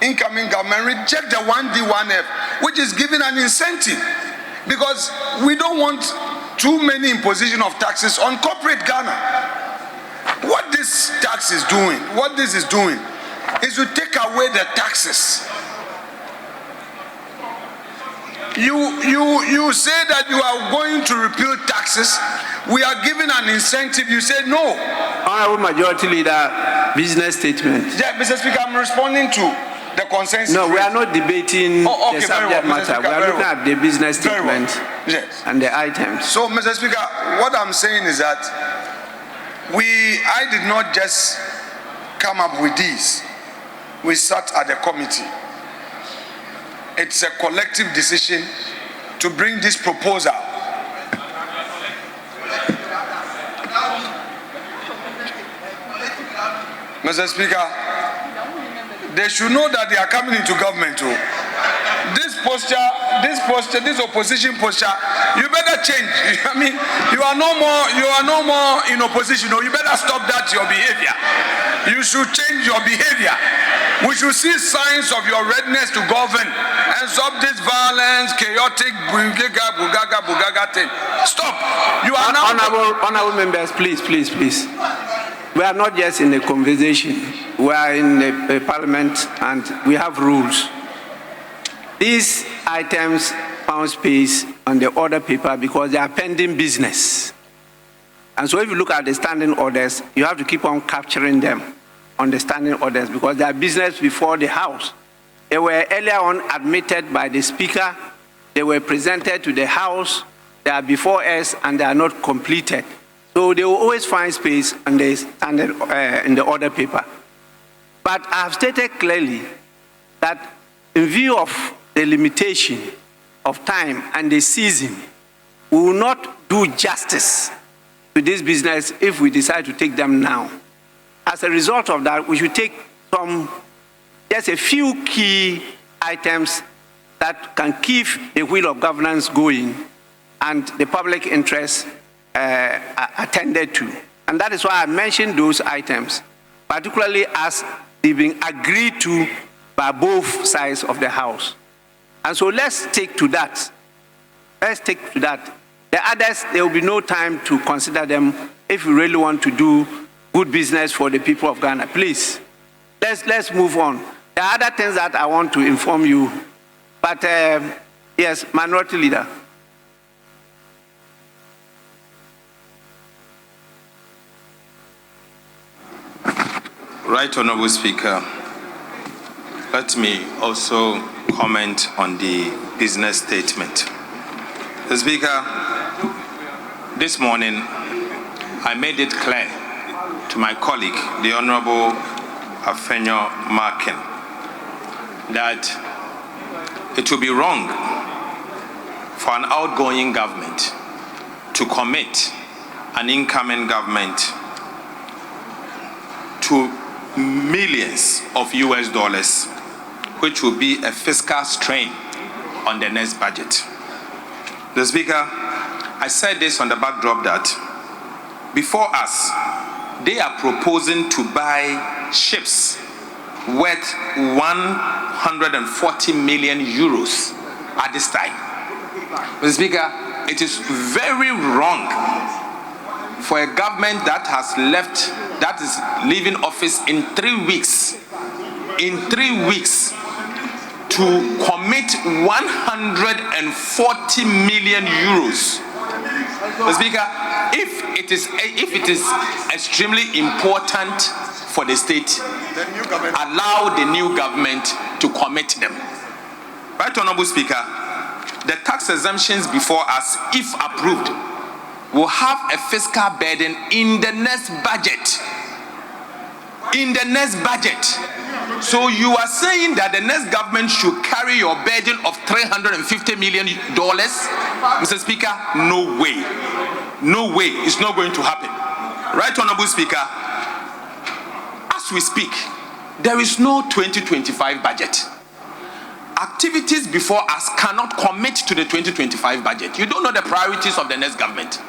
incoming government reject the 1D, 1F, which is giving an incentive? Because we don't want too many imposition of taxes on corporate Ghana. What this tax is doing, what this is doing, is to take away the taxes. You say that you are going to repeal taxes. We are giving an incentive. You say no. Honorable Majority Leader, business statement. Yeah, Mr. Speaker, I'm responding to the consensus. No, we are not debating the subject matter. We are looking at the business statement and the items. So, Mr. Speaker, what I'm saying is that I did not just come up with these. We sat at the committee. It's a collective decision to bring this proposal. Mr. Speaker, they should know that they are coming into government too. This opposition posture, you better change. I mean, you are no more in opposition. You better stop that your behavior. You should change your behavior. We should see signs of your readiness to govern and stop this violence, chaotic, bugaga thing. Stop. You are now. Honorable members, please. We are not just in a conversation. We are in a parliament and we have rules. These items found space on the order paper because they are pending business. And so if you look at the standing orders, you have to keep on capturing them on the standing orders because they are business before the House. They were earlier on admitted by the Speaker. They were presented to the House. They are before us and they are not completed. So they will always find space on the standard, in the order paper. But I have stated clearly that in view of the limitation of time and the season, we will not do justice to this business if we decide to take them now. As a result of that, we should take just a few key items that can keep the wheel of governance going and the public interest attended to. And that is why I mentioned those items, particularly as they've been agreed to by both sides of the House. And so let's take to that. The others, there will be no time to consider them if we really want to do good business for the people of Ghana. Please, let's move on. There are other things that I want to inform you. But yes, Minority Leader. Right Honorable Speaker, let me also comment on the business statement. The Speaker, this morning I made it clear to my colleague, the Honorable Afenyo Markin, that it will be wrong for an outgoing government to commit an incoming government to millions of US dollars, which will be a fiscal strain on the next budget. The Speaker, I said this on the backdrop that before us, they are proposing to buy ships worth 140 million euros at this time. Mr. Speaker, it is very wrong for a government that is leaving office in 3 weeks, to commit 140 million euros. Mr. Speaker, if it is extremely important for the state, allow the new government to commit them. Right, Honorable Speaker, the tax exemptions before us, if approved, will have a fiscal burden in the next budget. In the next budget. So you are saying that the next government should carry your burden of $350 million? Mr. Speaker, no way. No way. It's not going to happen. Right, Honorable Speaker? As we speak, there is no 2025 budget. Activities before us cannot commit to the 2025 budget. You don't know the priorities of the next government.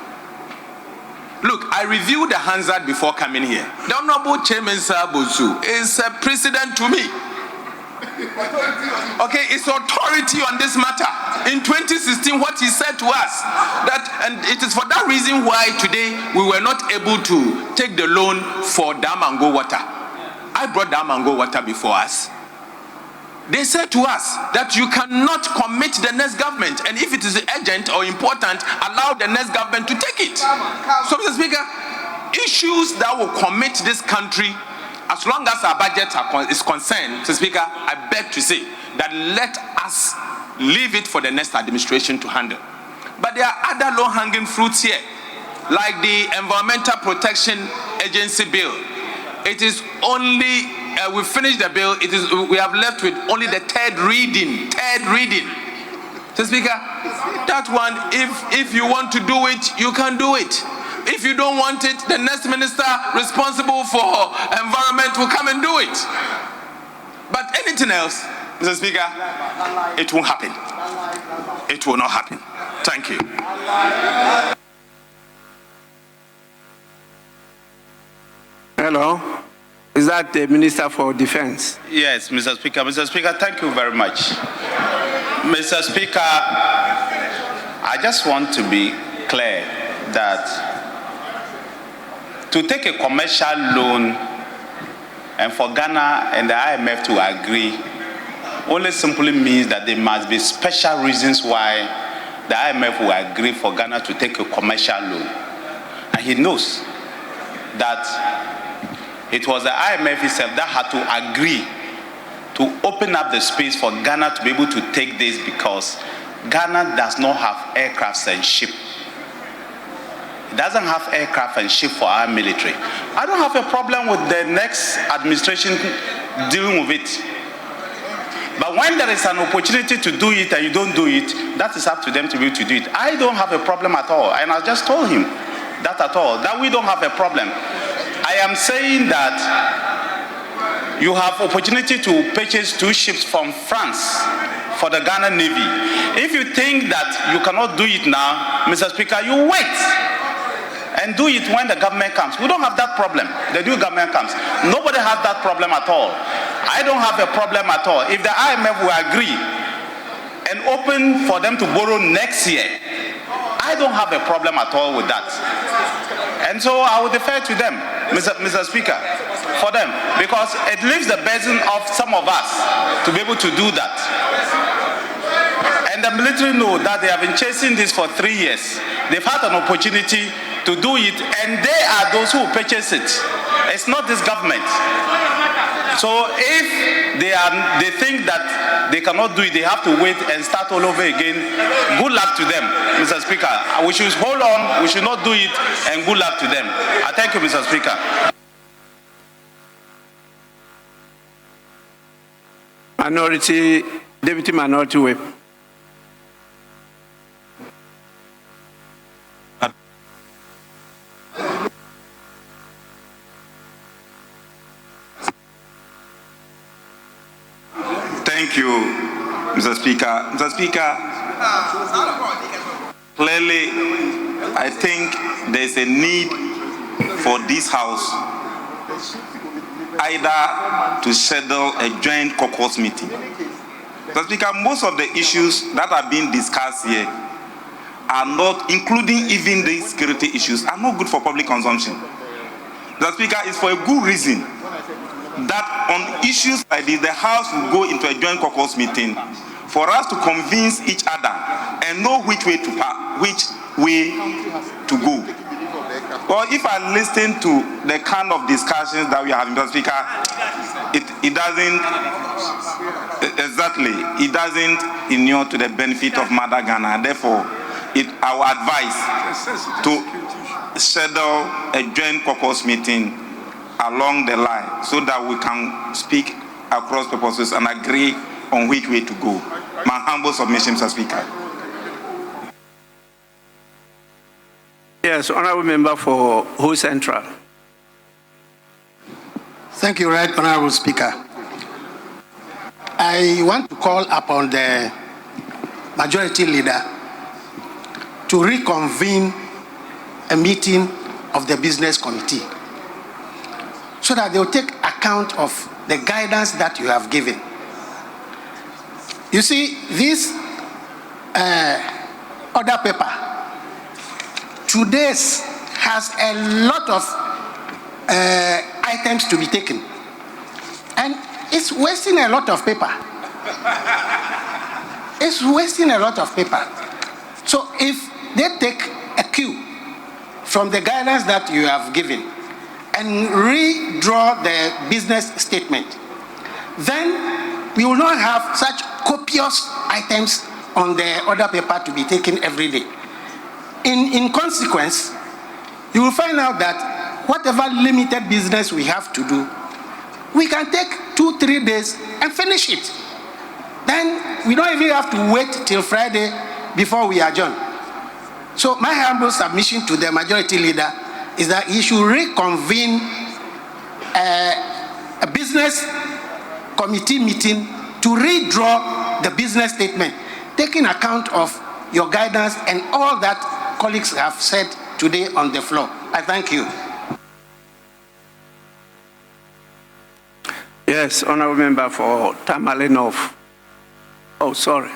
Look, I reviewed the Hansard before coming here. The Honorable Chairman Sabozu is a precedent to me. Okay, it's authority on this matter. In 2016, what he said to us, and it is for that reason why today we were not able to take the loan for Dam and Go water. I brought Dam and Go water before us. They said to us that you cannot commit the next government, and if it is urgent or important, allow the next government to take it. So, Mr. Speaker, issues that will commit this country, as long as our budget is concerned, Mr. Speaker, I beg to say that let us leave it for the next administration to handle. But there are other low-hanging fruits here, like the Environmental Protection Agency bill. It is only we finished the bill. We have left with only the third reading. So, Speaker, that one, if you want to do it, you can do it. If you don't want it, the next minister responsible for environment will come and do it. But anything else, Mr. Speaker, it won't happen. It will not happen. Thank you. Hello. Is that the Minister for Defense? Yes, Mr. Speaker. Mr. Speaker, thank you very much. Mr. Speaker, I just want to be clear that to take a commercial loan and for Ghana and the IMF to agree only simply means that there must be special reasons why the IMF will agree for Ghana to take a commercial loan. And he knows that it was the IMF itself that had to agree to open up the space for Ghana to be able to take this because Ghana does not have aircrafts and ship. It doesn't have aircraft and ship for our military. I don't have a problem with the next administration dealing with it. But when there is an opportunity to do it and you don't do it, that is up to them to be able to do it. I don't have a problem at all. And I just told him that at all, that we don't have a problem. I am saying that you have opportunity to purchase 2 ships from France for the Ghana Navy. If you think that you cannot do it now, Mr. Speaker, you wait and do it when the government comes. We don't have that problem. The new government comes. Nobody has that problem at all. I don't have a problem at all. If the IMF will agree and open for them to borrow next year, I don't have a problem at all with that. And so I will defer to them, Mr. Speaker, for them, because it leaves the burden of some of us to be able to do that. And the military know that they have been chasing this for 3 years. They've had an opportunity to do it, and they are those who purchase it. It's not this government. So if they think that they cannot do it, they have to wait and start all over again. Good luck to them, Mr. Speaker. We should hold on, we should not do it, and good luck to them. I thank you, Mr. Speaker. Deputy Minority Whip. Thank you, Mr. Speaker. Mr. Speaker, clearly, I think there's a need for this House either to schedule a joint caucus meeting. Mr. Speaker, most of the issues that are being discussed here are not, including even the security issues, are not good for public consumption. Mr. Speaker, it's for a good reason that on issues like this, the House will go into a joint caucus meeting for us to convince each other and know which way to go. Well, if I listen to the kind of discussions that we are having, Mr. Speaker, it doesn't inure to the benefit of Mother Ghana. Therefore, our advice to schedule a joint caucus meeting along the line so that we can speak across proposals and agree on which way to go. My humble submission, Mr. Speaker. Yes, Honourable Member for Ho Central. Thank you, Right Honourable Speaker. I want to call upon the Majority Leader to reconvene a meeting of the Business Committee so that they will take account of the guidance that you have given. You see, this order paper, today's has a lot of items to be taken. And it's wasting a lot of paper. It's wasting a lot of paper. So if they take a cue from the guidance that you have given and redraw the business statement, then we will not have such copious items on the order paper to be taken every day. In consequence, you will find out that whatever limited business we have to do, we can take 2-3 days and finish it. Then we don't even have to wait till Friday before we adjourn. So my humble submission to the Majority Leader is that he should reconvene a business committee meeting to redraw the business statement, taking account of your guidance and all that colleagues have said today on the floor. I thank you. Yes, Honourable Member for Tamale North. Oh, sorry.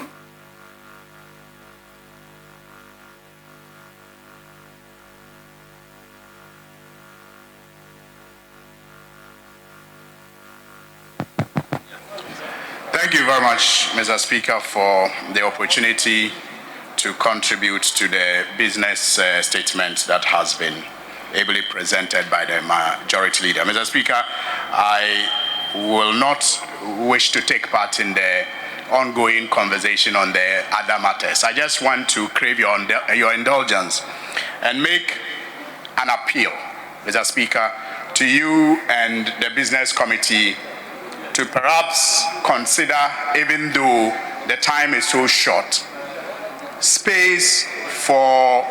Thank you very much, Mr. Speaker, for the opportunity to contribute to the business statement that has been ably presented by the Majority Leader. Mr. Speaker, I will not wish to take part in the ongoing conversation on the other matters. I just want to crave your indulgence and make an appeal, Mr. Speaker, to you and the Business Committee to perhaps consider, even though the time is so short, space for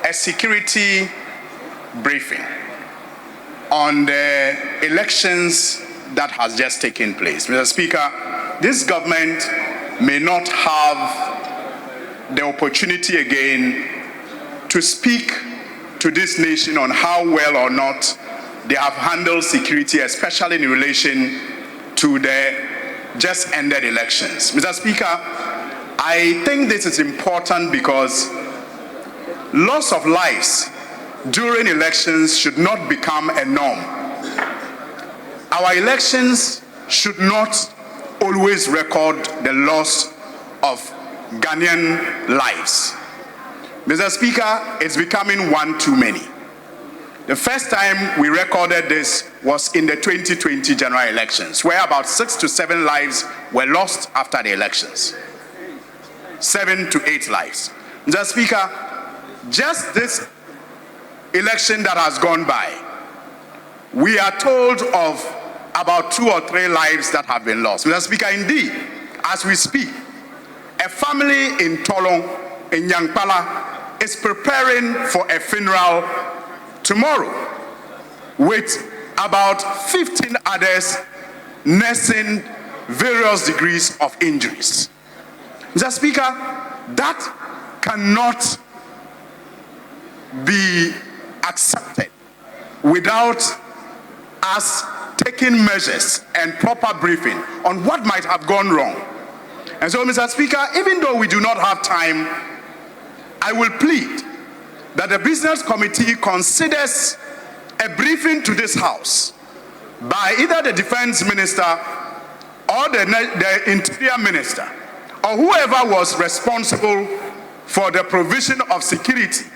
a security briefing on the elections that has just taken place. Mr. Speaker, this government may not have the opportunity again to speak to this nation on how well or not they have handled security, especially in relation to the just ended elections. Mr. Speaker, I think this is important because loss of lives during elections should not become a norm. Our elections should not always record the loss of Ghanaian lives. Mr. Speaker, it's becoming one too many. The first time we recorded this was in the 2020 general elections, where about 6 to 7 lives were lost after the elections. 7 to 8 lives. Mr. Speaker, just this election that has gone by, we are told of about 2 or 3 lives that have been lost. Mr. Speaker, indeed, as we speak, a family in Tolong, in Yankpala, is preparing for a funeral tomorrow with about 15 others nursing various degrees of injuries. Mr. Speaker, that cannot be accepted without us taking measures and proper briefing on what might have gone wrong. And so, Mr. Speaker, even though we do not have time, I will plead that the Business Committee considers a briefing to this House by either the Defense Minister or the Interior Minister or whoever was responsible for the provision of security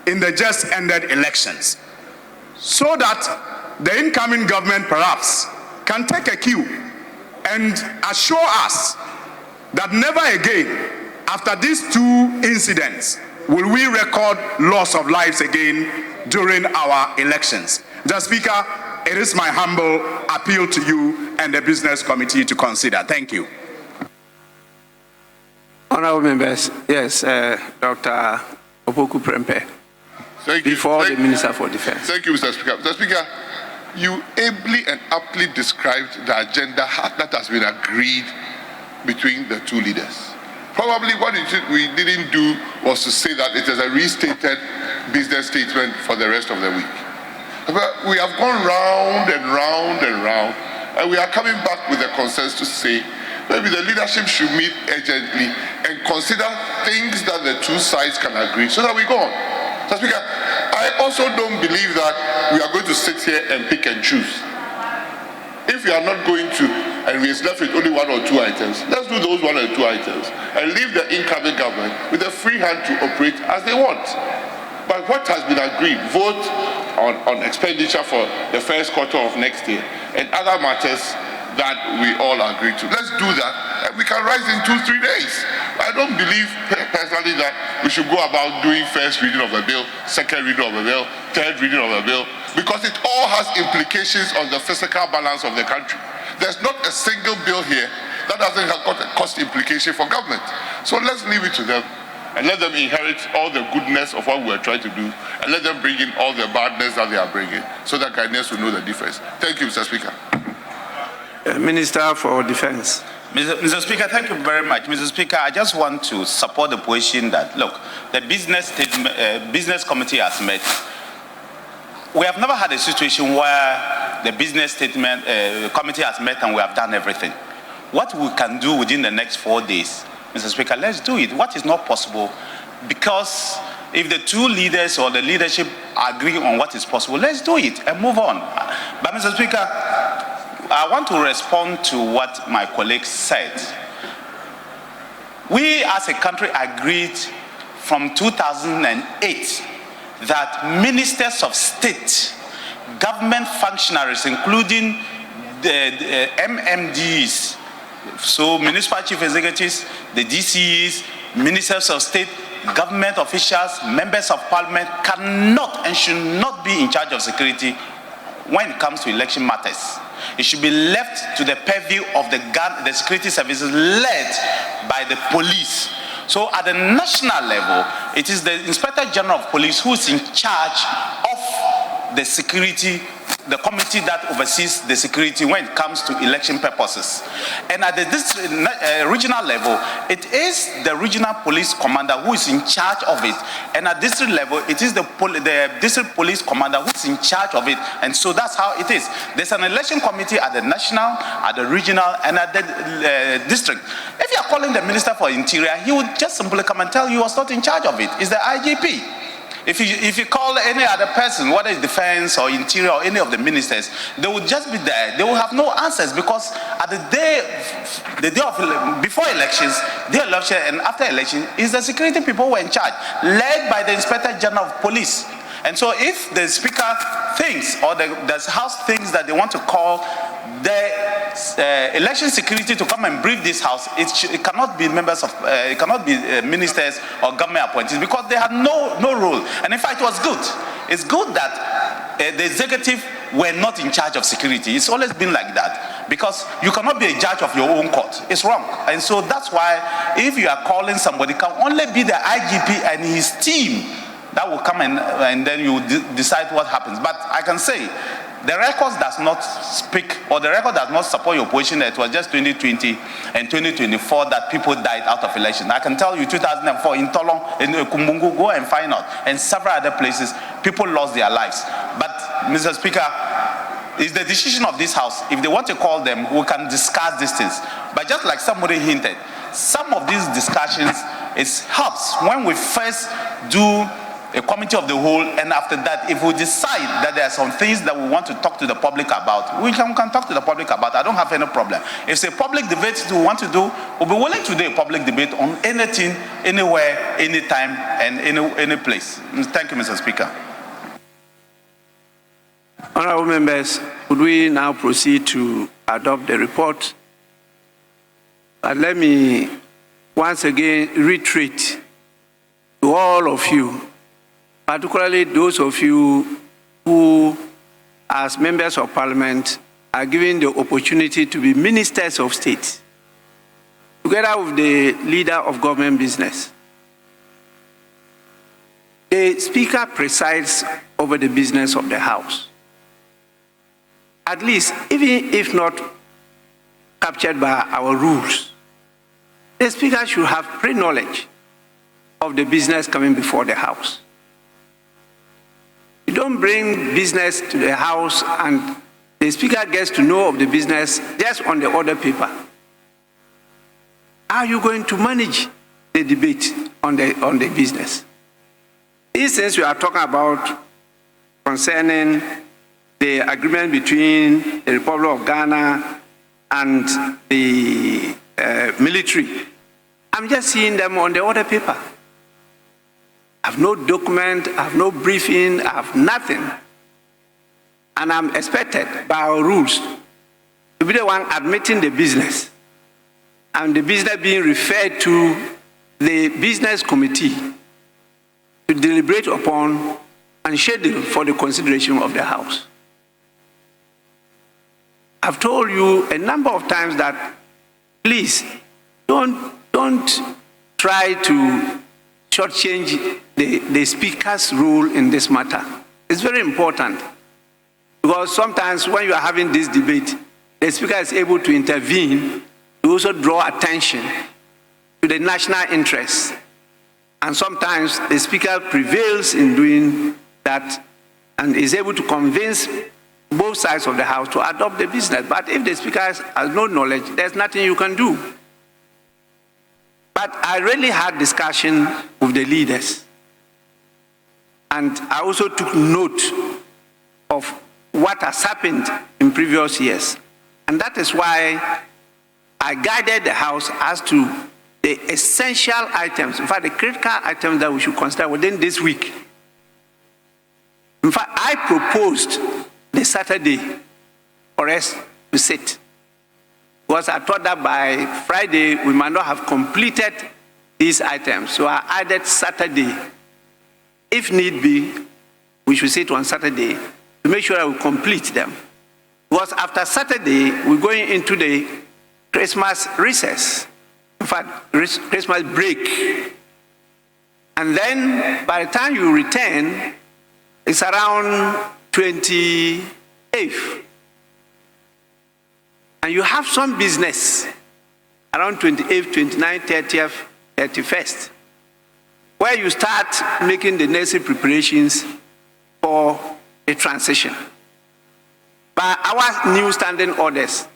in the just ended elections, so that the incoming government perhaps can take a cue and assure us that never again after these two incidents, will we record loss of lives again during our elections? Mr. Speaker, it is my humble appeal to you and the Business Committee to consider. Thank you. Honorable members, yes, Dr. Opoku Prempeh. Before the Minister for Defense. Thank you, Mr. Speaker. Mr. Speaker, you ably and aptly described the agenda that has been agreed between the two leaders. Probably what we didn't do was to say that it is a restated business statement for the rest of the week. But we have gone round and round and round, and we are coming back with a consensus to say maybe the leadership should meet urgently and consider things that the two sides can agree so that we go on. Mr. Speaker, I also don't believe that we are going to sit here and pick and choose. If we are not going to, and we are left with only one or two items, let's do those one or two items and leave the incoming government with a free hand to operate as they want. But what has been agreed, vote on expenditure for the first quarter of next year and other matters that we all agree to. Let's do that, and we can rise in 2-3 days. I don't believe personally that we should go about doing first reading of a bill, second reading of a bill, third reading of a bill, because it all has implications on the physical balance of the country. There's not a single bill here that doesn't have got a cost implication for government. So let's leave it to them and let them inherit all the goodness of what we're trying to do, and let them bring in all the badness that they are bringing, so that Ghanaians will know the difference. Thank you, Mr. Speaker. Minister for Defense. Mr. Speaker, thank you very much. Mr. Speaker, I just want to support the position that, look, the business committee has met. We have never had a situation where the business committee has met and we have done everything. What we can do within the next 4 days, Mr. Speaker, let's do it. What is not possible, because if the two leaders or the leadership agree on what is possible, let's do it and move on. But Mr. Speaker, I want to respond to what my colleague said. We as a country agreed from 2008 that ministers of state, government functionaries, including the MMDs, so municipal chief executives, the DCEs, ministers of state, government officials, members of parliament cannot and should not be in charge of security when it comes to election matters. It should be left to the purview of the security services led by the police. So at the national level, it is the Inspector General of Police who is in charge of the security, the committee that oversees the security when it comes to election purposes. And at the regional level, it is the regional police commander who is in charge of it. And at district level, it is the district police commander who is in charge of it. And so that's how it is. There's an election committee at the national, at the regional, and at the district. If you are calling the Minister for Interior, he would just simply come and tell you he was not in charge of it. It's the IGP. If you call any other person, whether it's defense or interior or any of the ministers, they will just be there. They will have no answers, because at the day of before elections, the election and after election, is the security people who are in charge, led by the Inspector General of Police. And so if the Speaker thinks, or the House thinks that they want to call the election security to come and brief this House, it cannot be members of, it cannot be ministers or government appointees, because they have no role. And in fact, it was good. It's good that the executive were not in charge of security. It's always been like that, because you cannot be a judge of your own court. It's wrong. And so that's why if you are calling somebody, it can only be the IGP and his team that will come and then you decide what happens. But I can say the record does not speak, or the record does not support your position that it was just 2020 and 2024 that people died out of election. I can tell you 2004 in Tolong, in Kumbungu, go and find out, and several other places, people lost their lives. But Mr. Speaker, it's the decision of this House. If they want to call them, we can discuss these things. But just like somebody hinted, some of these discussions, it helps when we first do a committee of the whole, and after that, if we decide that there are some things that we want to talk to the public about, we can talk to the public about. I don't have any problem. If it's a public debate we want to do, we'll be willing to do a public debate on anything, anywhere, anytime, and any place. Thank you, Mr. Speaker. Honorable members, would we now proceed to adopt the report? But let me once again reiterate to all of you, particularly those of you who, as members of parliament, are given the opportunity to be ministers of state, together with the leader of government business. The Speaker presides over the business of the House. At least, even if not captured by our rules, the Speaker should have pre-knowledge of the business coming before the House. You don't bring business to the House and the Speaker gets to know of the business just on the order paper. How are you going to manage the debate on the business? These things we are talking about concerning the agreement between the Republic of Ghana and the military, I'm just seeing them on the order paper. I have no document, I have no briefing, I have nothing. And I'm expected by our rules to be the one admitting the business and the business being referred to the business committee to deliberate upon and schedule for the consideration of the House. I've told you a number of times that please don't try to shortchange the Speaker's role in this matter. It's very important because sometimes when you are having this debate, the Speaker is able to intervene to also draw attention to the national interest. And sometimes the Speaker prevails in doing that and is able to convince both sides of the House to adopt the business. But if the Speaker has no knowledge, there's nothing you can do. But I really had discussion with the leaders. And I also took note of what has happened in previous years. And that is why I guided the House as to the essential items, in fact, the critical items that we should consider within this week. In fact, I proposed the Saturday for us to sit, because I thought that by Friday we might not have completed these items. So I added Saturday. If need be, we should sit on Saturday to make sure that we complete them. Because after Saturday, we're going into the Christmas recess. In fact, Christmas break. And then by the time you return, it's around 28th. And you have some business around 28th, 29th, 30th, 31st, where you start making the necessary preparations for a transition. By our new standing orders,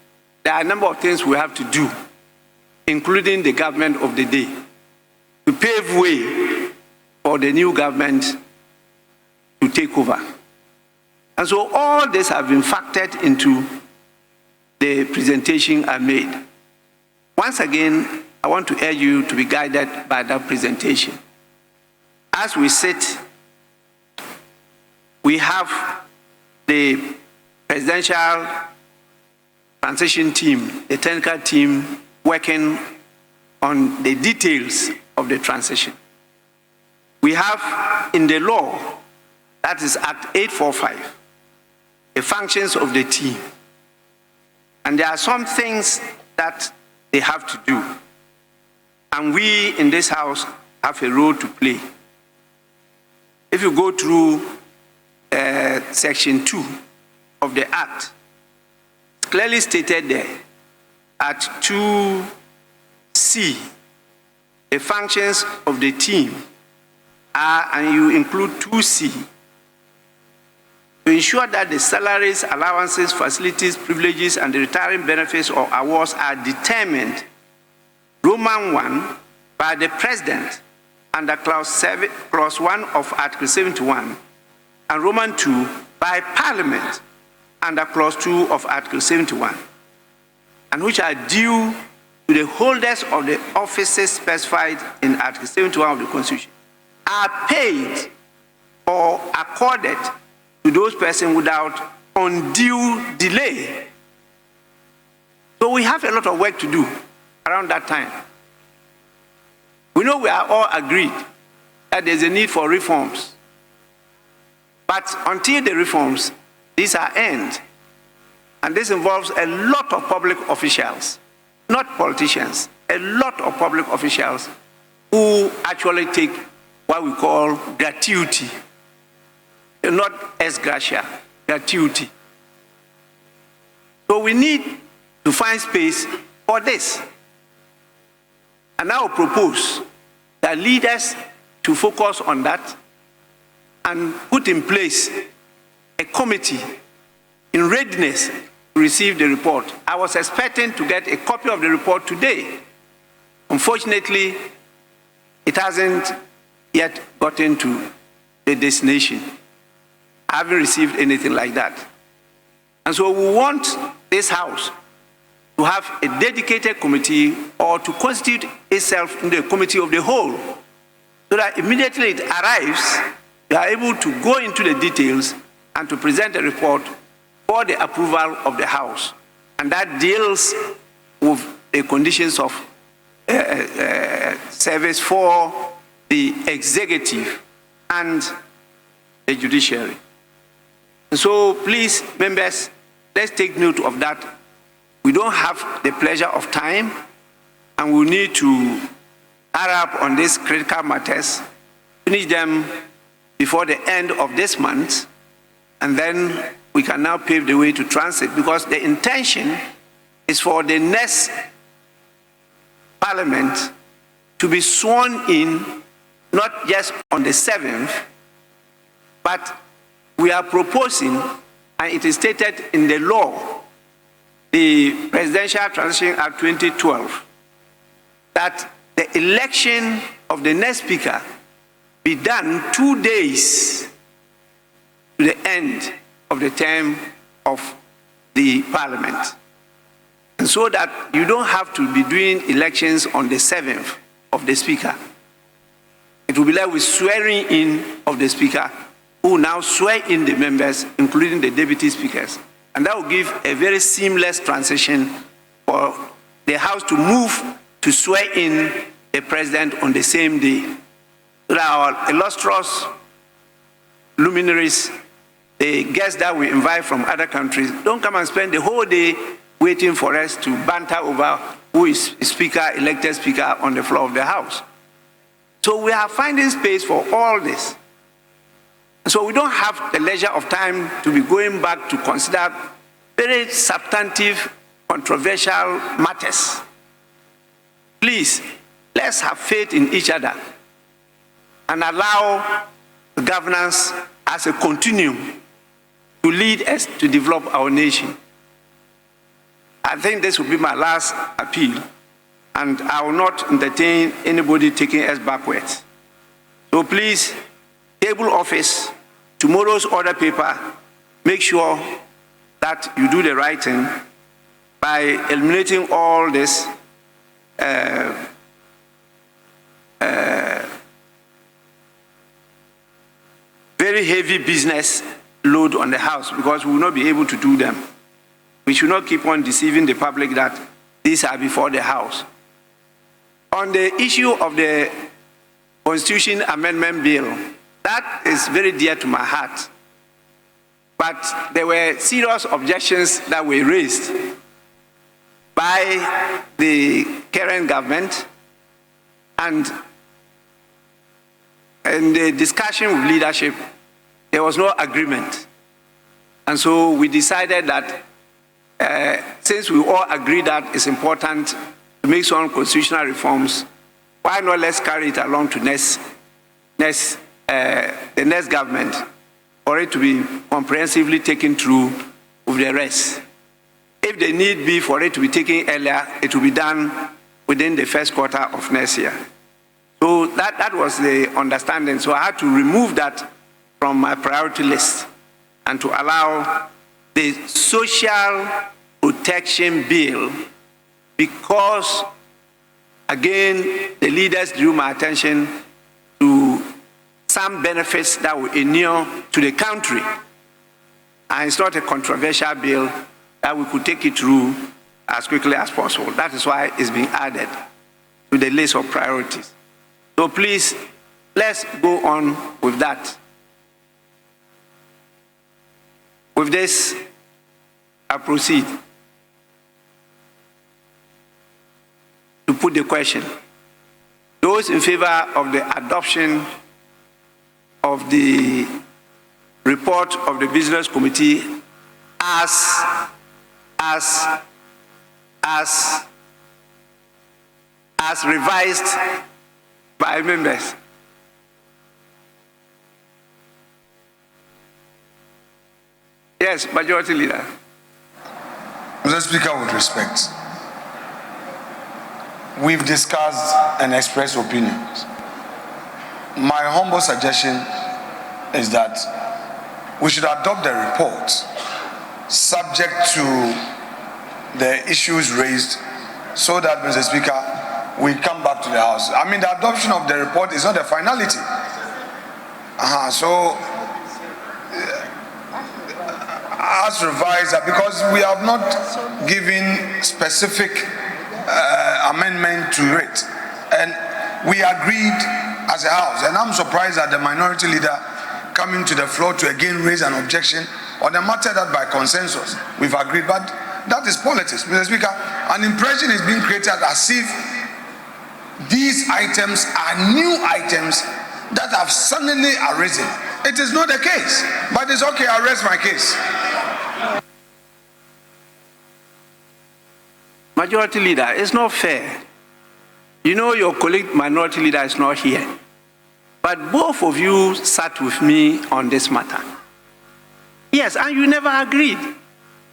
there are a number of things we have to do, including the government of the day, to pave way for the new government to take over. And so all this have been factored into the presentation I made. Once again, I want to urge you to be guided by that presentation. As we sit, we have the presidential transition team, the technical team, working on the details of the transition. We have in the law, that is Act 845, the functions of the team. And there are some things that they have to do. And we in this House have a role to play. If you go through Section 2 of the Act, it's clearly stated there, at 2C, the functions of the team are, and you include 2C, to ensure that the salaries, allowances, facilities, privileges, and the retiring benefits or awards are determined, Roman 1, by the President under Clause 1 of Article 71, and Roman 2 by Parliament under Clause 2 of Article 71, and which are due to the holders of the offices specified in Article 71 of the Constitution, are paid or accorded to those persons without undue delay. So we have a lot of work to do around that time. We know we are all agreed that there's a need for reforms. But until the reforms, these are end. And this involves a lot of public officials, not politicians, a lot of public officials who actually take what we call gratuity, not ex gratia, gratuity. So we need to find space for this. And I will propose that leaders to focus on that and put in place a committee in readiness to receive the report. I was expecting to get a copy of the report today. Unfortunately, it hasn't yet gotten to the destination. I haven't received anything like that. And so we want this House to have a dedicated committee or to constitute itself in the committee of the whole, so that immediately it arrives, you are able to go into the details and to present a report for the approval of the House. And that deals with the conditions of service for the executive and the judiciary. And so please, members, let's take note of that. We don't have the pleasure of time, and we need to hurry up on these critical matters, finish them before the end of this month, and then we can now pave the way to transit, because the intention is for the next Parliament to be sworn in not just on the 7th, but we are proposing, and it is stated in the law, the Presidential Transition Act 2012, that the election of the next Speaker be done 2 days to the end of the term of the Parliament. And so that you don't have to be doing elections on the 7th of the Speaker. It will be like with swearing in of the Speaker, who now swear in the members, including the deputy speakers. And that will give a very seamless transition for the House to move to swear in the President on the same day. So that our illustrious luminaries, the guests that we invite from other countries, don't come and spend the whole day waiting for us to banter over who is Speaker, elected Speaker on the floor of the House. So we are finding space for all this. So we don't have the leisure of time to be going back to consider very substantive, controversial matters. Please, let's have faith in each other and allow the governance as a continuum to lead us to develop our nation. I think this will be my last appeal, and I will not entertain anybody taking us backwards. So please, table office, tomorrow's order paper, make sure that you do the right thing by eliminating all this very heavy business load on the House, because we will not be able to do them. We should not keep on deceiving the public that these are before the House. On the issue of the Constitution Amendment Bill, that is very dear to my heart. But there were serious objections that were raised by the current government, and in the discussion with leadership, there was no agreement. And so we decided that since we all agree that it's important to make some constitutional reforms, why not let's carry it along to the next government for it to be comprehensively taken through with the rest. If the need be for it to be taken earlier, it will be done within the first quarter of next year. So that was the understanding. So I had to remove that from my priority list and to allow the social protection bill, because, again, the leaders drew my attention to some benefits that will inure to the country. And it's not a controversial bill, that we could take it through as quickly as possible. That is why it's being added to the list of priorities. So please, let's go on with that. With this, I proceed to put the question. Those in favor of the adoption of the report of the Business Committee as revised by members. Yes, Majority Leader. Mr. Speaker, with respect, we've discussed and expressed opinions. My humble suggestion is that we should adopt the report subject to the issues raised so that, Mr. Speaker, we come back to the House. I mean, the adoption of the report is not a finality. So, as revised, because we have not given specific amendment to it. And we agreed as a House. And I'm surprised that the minority leader coming to the floor to again raise an objection on a matter that by consensus we've agreed. But that is politics, Mr. Speaker. An impression is being created as if these items are new items that have suddenly arisen. It is not the case. But it's okay, I'll rest my case. Majority Leader, it's not fair. You know your colleague Minority Leader is not here. But both of you sat with me on this matter. Yes, and you never agreed.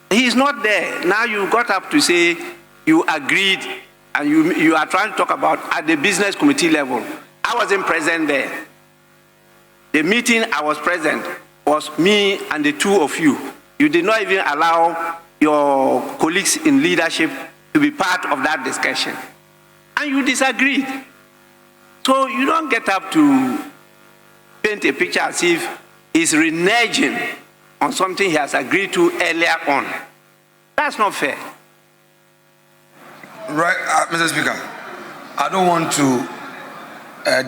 He's not there. Now you got up to say you agreed and you are trying to talk about at the Business Committee level. I wasn't present there. The meeting I was present was me and the two of you. You did not even allow your colleagues in leadership to be part of that discussion. And you disagreed. So you don't get up to paint a picture as if he's reneging on something he has agreed to earlier on. That's not fair. Right, Mr. Speaker, I don't want to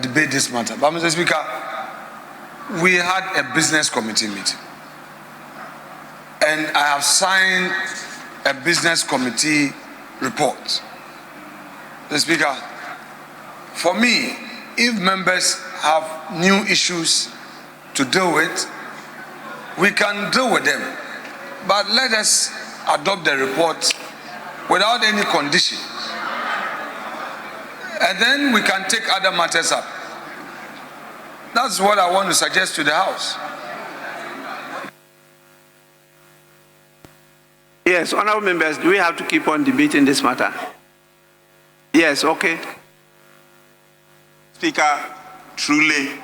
debate this matter, but Mr. Speaker, we had a business committee meeting. And I have signed a business committee report. Mr. Speaker, for me, if members have new issues to deal with, we can deal with them. But let us adopt the report without any condition. And then we can take other matters up. That's what I want to suggest to the House. Yes, honorable members, do we have to keep on debating this matter? Yes, okay. Speaker, truly,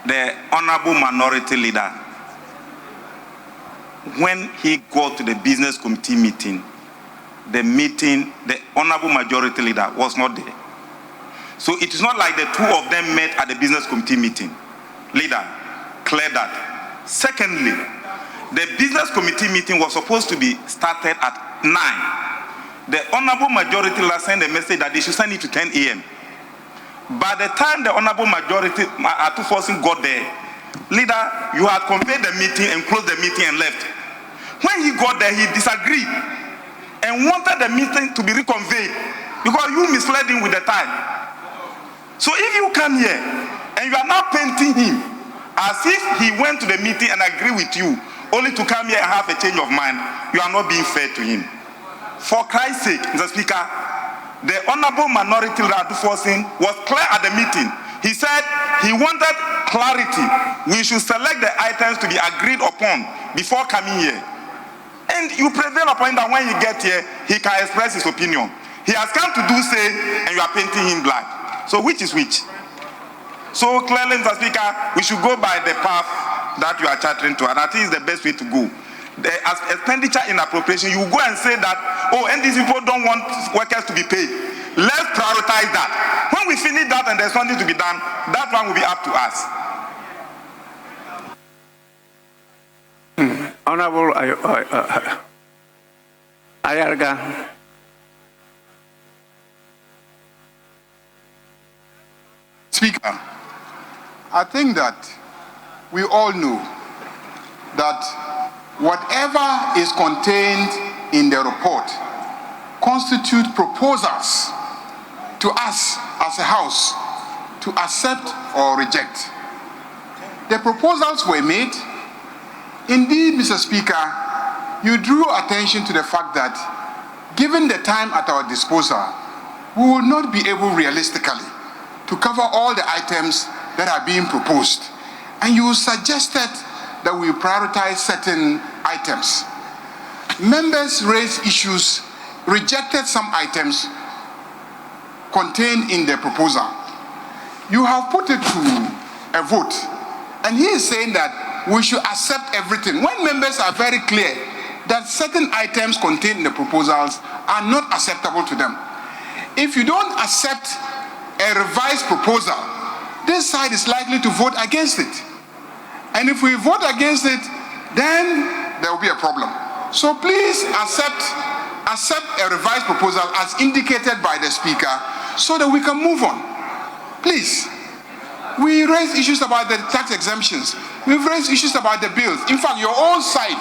the honorable minority leader, when he got to the business committee meeting, the honorable majority leader was not there. So it is not like the two of them met at the business committee meeting. Leader, clear that. Secondly, the business committee meeting was supposed to be started at 9. The honorable majority leader sent a message that they should send it to 10 a.m. By the time the honorable majority got there, leader, you had convened the meeting and closed the meeting and left. When he got there, he disagreed and wanted the meeting to be reconvened because you misled him with the time. So if you come here and you are now painting him as if he went to the meeting and agreed with you, only to come here and have a change of mind, you are not being fair to him. For Christ's sake, Mr. Speaker, the honorable minority leader was clear at the meeting. He said he wanted clarity. We should select the items to be agreed upon before coming here. And you prevail upon that when he gets here, he can express his opinion. He has come to do say, and you are painting him black. So which is which? So clearly, Mr. Speaker, we should go by the path that you are chattering to, and I think it's the best way to go. The expenditure in appropriation, you go and say that, oh, and these people don't want workers to be paid. Let's prioritize that. When we finish that and there's something to be done, that one will be up to us. Honorable Ayarga. Speaker, I think that we all know that whatever is contained in the report constitute proposals to us as a House to accept or reject. The proposals were made. Indeed, Mr. Speaker, you drew attention to the fact that given the time at our disposal, we will not be able realistically to cover all the items that are being proposed. And you suggested that we prioritize certain items. Members raised issues, rejected some items contained in the proposal. You have put it to a vote, and he is saying that we should accept everything, when members are very clear that certain items contained in the proposals are not acceptable to them. If you don't accept a revised proposal, this side is likely to vote against it. And if we vote against it, then there will be a problem. So please accept a revised proposal as indicated by the Speaker so that we can move on. Please. We raised issues about the tax exemptions. We've raised issues about the bills. In fact, your own side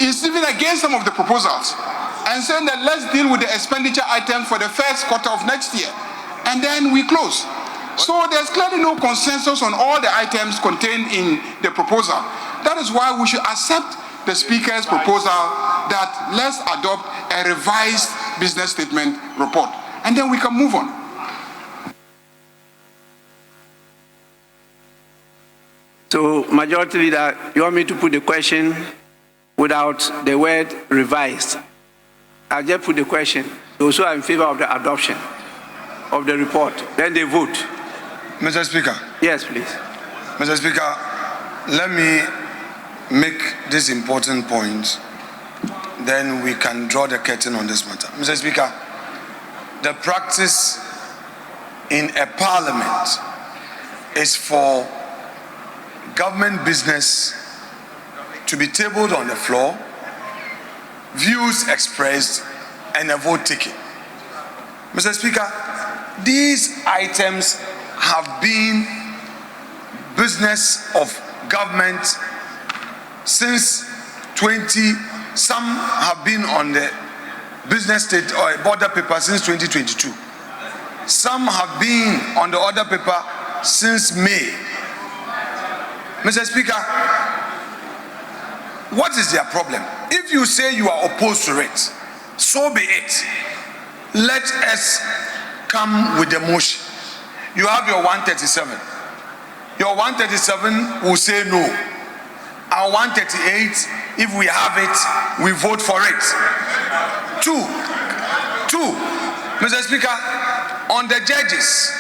is even against some of the proposals and saying that let's deal with the expenditure items for the first quarter of next year. And then we close. So there's clearly no consensus on all the items contained in the proposal. That is why we should accept the Speaker's proposal that let's adopt a revised business statement report. And then we can move on. So, Majority Leader, you want me to put the question without the word revised? I'll just put the question. Those who are in favor of the adoption of the report, then they vote. Mr. Speaker. Yes, please. Mr. Speaker, let me make this important point, then we can draw the curtain on this matter. Mr. Speaker, the practice in a parliament is for government business to be tabled on the floor, views expressed, and a vote taken. Mr. Speaker, these items have been business of government since some have been on the business state or border paper since 2022. Some have been on the order paper since May. Mr. Speaker, what is their problem? If you say you are opposed to it, so be it. Let us come with the motion. You have your 137. Your 137 will say no. Our 138, if we have it, we vote for it. Two, Mr. Speaker, on the judges,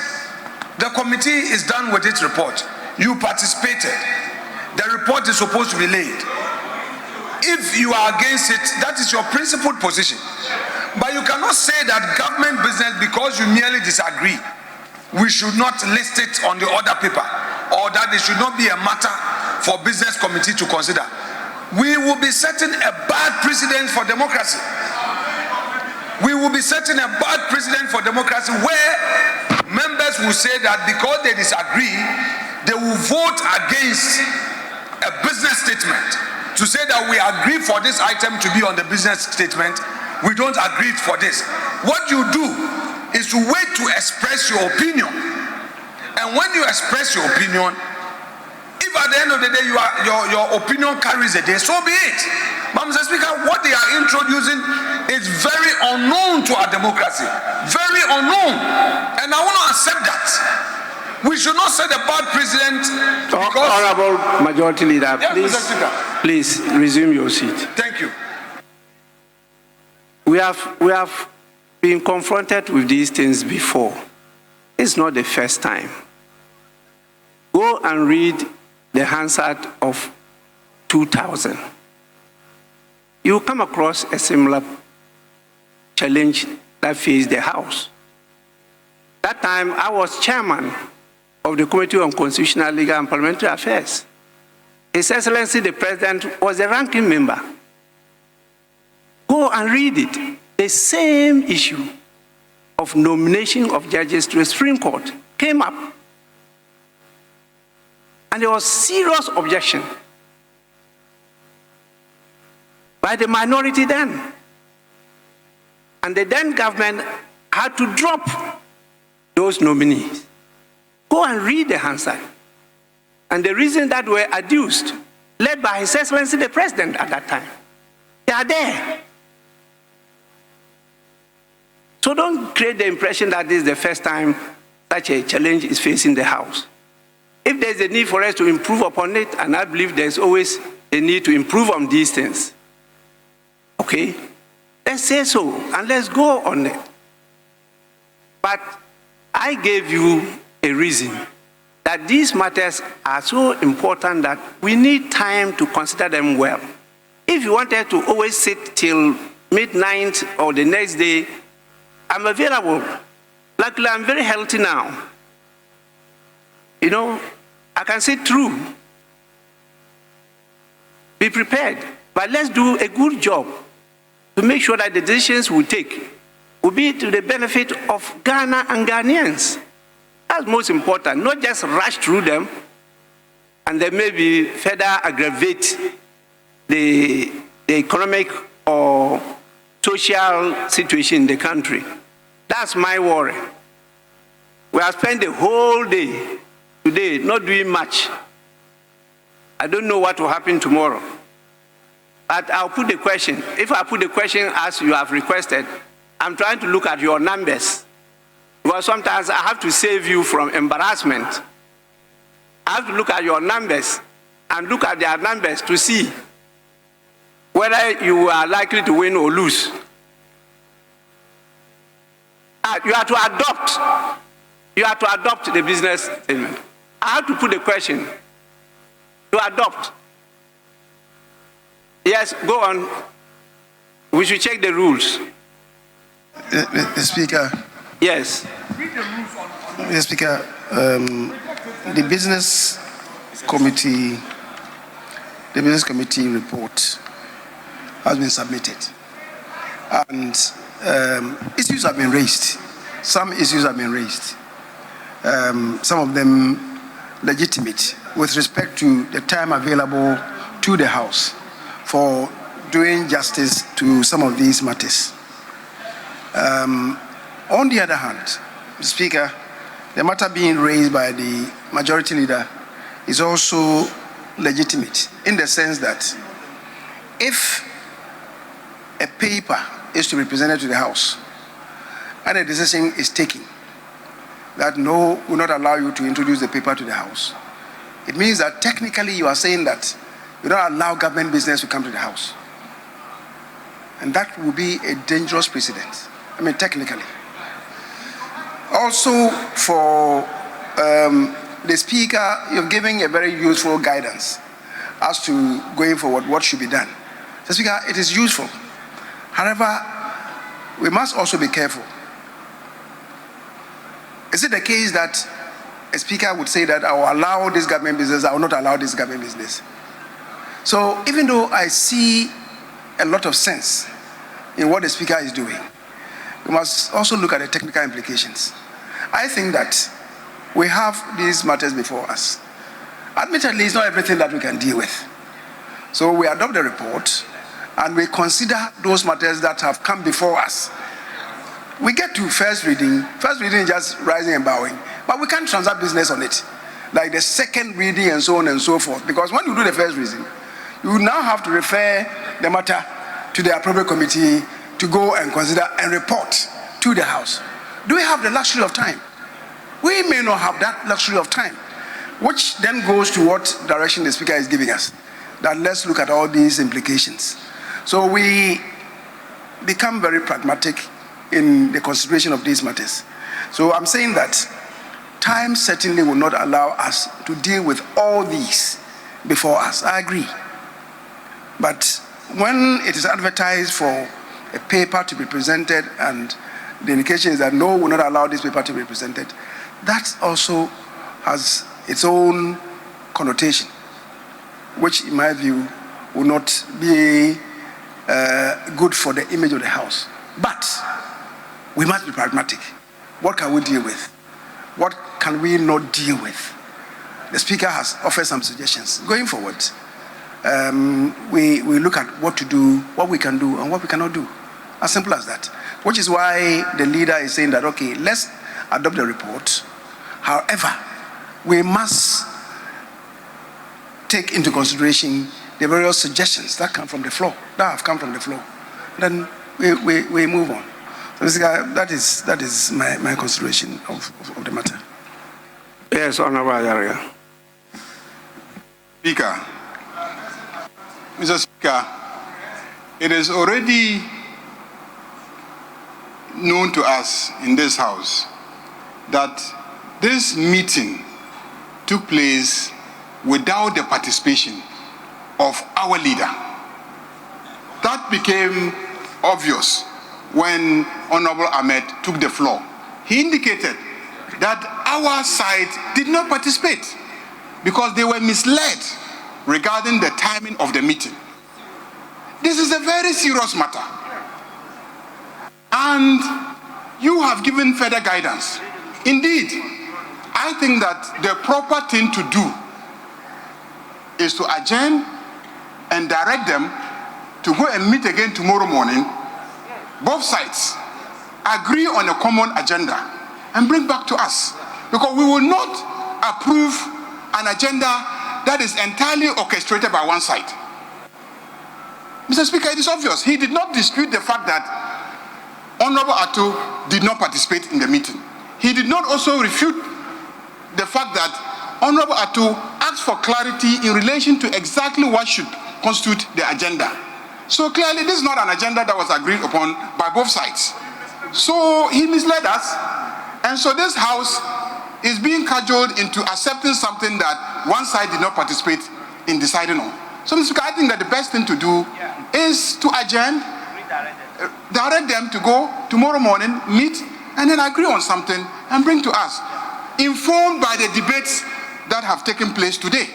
the committee is done with its report. You participated. The report is supposed to be laid. If you are against it, that is your principled position. But you cannot say that government business, because you merely disagree, we should not list it on the order paper, or that it should not be a matter for business committee to consider. We will be setting a bad precedent for democracy. We will be setting a bad precedent for democracy where members will say that because they disagree, they will vote against a business statement to say that we agree for this item to be on the business statement. We don't agree for this. What you do is to wait to express your opinion. And when you express your opinion, if at the end of the day your opinion carries the day, so be it. But Mr. Speaker, what they are introducing is very unknown to our democracy. Very unknown. And I want to accept that. We should not set a bad precedent. Honorable Majority Leader, yes, please resume your seat. Thank you. We have been confronted with these things before. It's not the first time. Go and read the Hansard of 2000. You will come across a similar challenge that faced the House. That time, I was chairman of the Committee on Constitutional, Legal and Parliamentary Affairs. His Excellency the President was the ranking member. Go and read it. The same issue of nomination of judges to the Supreme Court came up. And there was serious objection by the minority then. And the then government had to drop those nominees. Go and read the Hansard. And the reasons that were adduced, led by His Excellency the President at that time, they are there. So don't create the impression that this is the first time such a challenge is facing the House. If there's a need for us to improve upon it, and I believe there's always a need to improve on these things, okay, let's say so, and let's go on it. But I gave you a reason that these matters are so important that we need time to consider them well. If you wanted to always sit till midnight or the next day, I'm available. Luckily, I'm very healthy now. You know, I can sit through. Be prepared, but let's do a good job to make sure that the decisions we take will be to the benefit of Ghana and Ghanaians. That's most important, not just rush through them and then maybe further aggravate the economic or social situation in the country. That's my worry. We have spent the whole day today not doing much. I don't know what will happen tomorrow. But I'll put the question. If I put the question as you have requested, I'm trying to look at your numbers. Because sometimes I have to save you from embarrassment. I have to look at your numbers and look at their numbers to see whether you are likely to win or lose. You have to adopt the business statement. I have to put the question to adopt. Yes, go on. We should check the rules. The Speaker. Yes. Mr. Speaker, the business committee report has been submitted, and issues have been raised. Some issues have been raised. Some of them legitimate with respect to the time available to the House for doing justice to some of these matters. On the other hand, Mr. Speaker, the matter being raised by the majority leader is also legitimate in the sense that if a paper is to be presented to the House and a decision is taken that no, will not allow you to introduce the paper to the House, it means that technically you are saying that you don't allow government business to come to the House. And that will be a dangerous precedent. I mean, technically. Also, for the Speaker, you're giving a very useful guidance as to going forward what should be done. The Speaker, it is useful. However, we must also be careful. Is it the case that a Speaker would say that I will allow this government business, I will not allow this government business? So even though I see a lot of sense in what the Speaker is doing, we must also look at the technical implications. I think that we have these matters before us. Admittedly, it's not everything that we can deal with. So we adopt the report and we consider those matters that have come before us. We get to first reading is just rising and bowing, but we can't transact business on it. Like the second reading and so on and so forth. Because when you do the first reading, you now have to refer the matter to the appropriate committee to go and consider and report to the House. Do we have the luxury of time? We may not have that luxury of time, which then goes to what direction the Speaker is giving us. That let's look at all these implications. So we become very pragmatic in the consideration of these matters. So I'm saying that time certainly will not allow us to deal with all these before us. I agree. But when it is advertised for a paper to be presented and the indication is that no, we will not allow this paper to be presented, that also has its own connotation, which in my view will not be good for the image of the House. But we must be pragmatic. What can we deal with? What can we not deal with? The Speaker has offered some suggestions. Going forward, we look at what to do, what we can do, and what we cannot do. As simple as that. Which is why the leader is saying that, okay, let's adopt the report. However, we must take into consideration the various suggestions that come from the floor, that have come from the floor. Then we move on. So that is my consideration of the matter. Yes, Honorable Ayaria. Speaker, Mr. Speaker, it is already known to us in this House that this meeting took place without the participation of our leader. That became obvious when Honorable Ahmed took the floor. He indicated that our side did not participate because they were misled regarding the timing of the meeting. This is a very serious matter. And you have given further guidance. Indeed, I think that the proper thing to do is to adjourn and direct them to go and meet again tomorrow morning. Both sides agree on a common agenda and bring back to us. Because we will not approve an agenda that is entirely orchestrated by one side. Mr. Speaker, it is obvious. He did not dispute the fact that Honorable Atto did not participate in the meeting. He did not also refute the fact that Honorable Atto asked for clarity in relation to exactly what should constitute the agenda. So clearly, this is not an agenda that was agreed upon by both sides. So he misled us, and so this House is being cajoled into accepting something that one side did not participate in deciding on. So, Mr. Speaker, I think that the best thing to do is to adjourn, direct them to go tomorrow morning, meet, and then agree on something and bring to us, informed by the debates that have taken place today,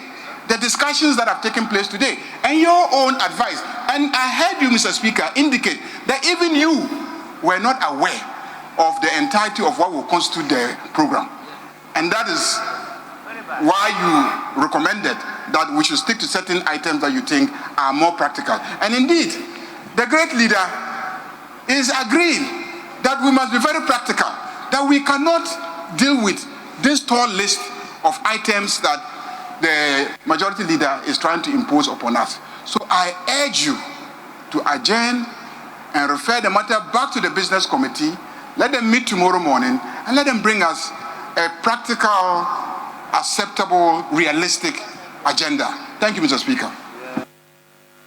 the discussions that have taken place today, and your own advice. And I heard you, Mr. Speaker, indicate that even you were not aware of the entirety of what will constitute the program. And that is why you recommended that we should stick to certain items that you think are more practical. And indeed, the great leader is agreeing that we must be very practical, that we cannot deal with this tall list of items that the majority leader is trying to impose upon us. So I urge you to adjourn and refer the matter back to the business committee. Let them meet tomorrow morning and let them bring us a practical, acceptable, realistic agenda. Thank you, Mr. Speaker.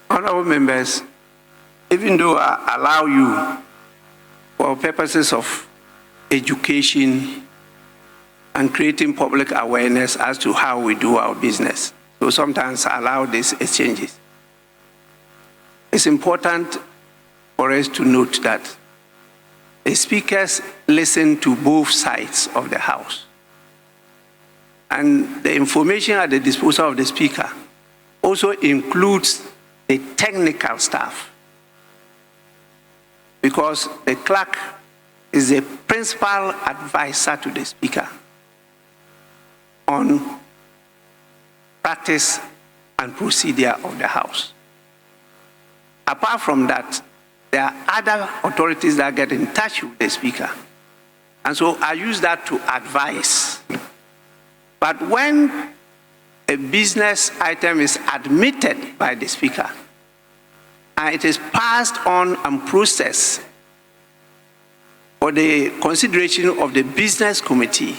Honorable members, even though I allow you for purposes of education and creating public awareness as to how we do our business, so sometimes I allow these exchanges. It's important for us to note that the speakers listen to both sides of the House. And the information at the disposal of the speaker also includes the technical staff, because the clerk is the principal advisor to the speaker on practice and procedure of the House. Apart from that, there are other authorities that get in touch with the speaker. And so I use that to advise. But when a business item is admitted by the speaker, and it is passed on and processed for the consideration of the business committee,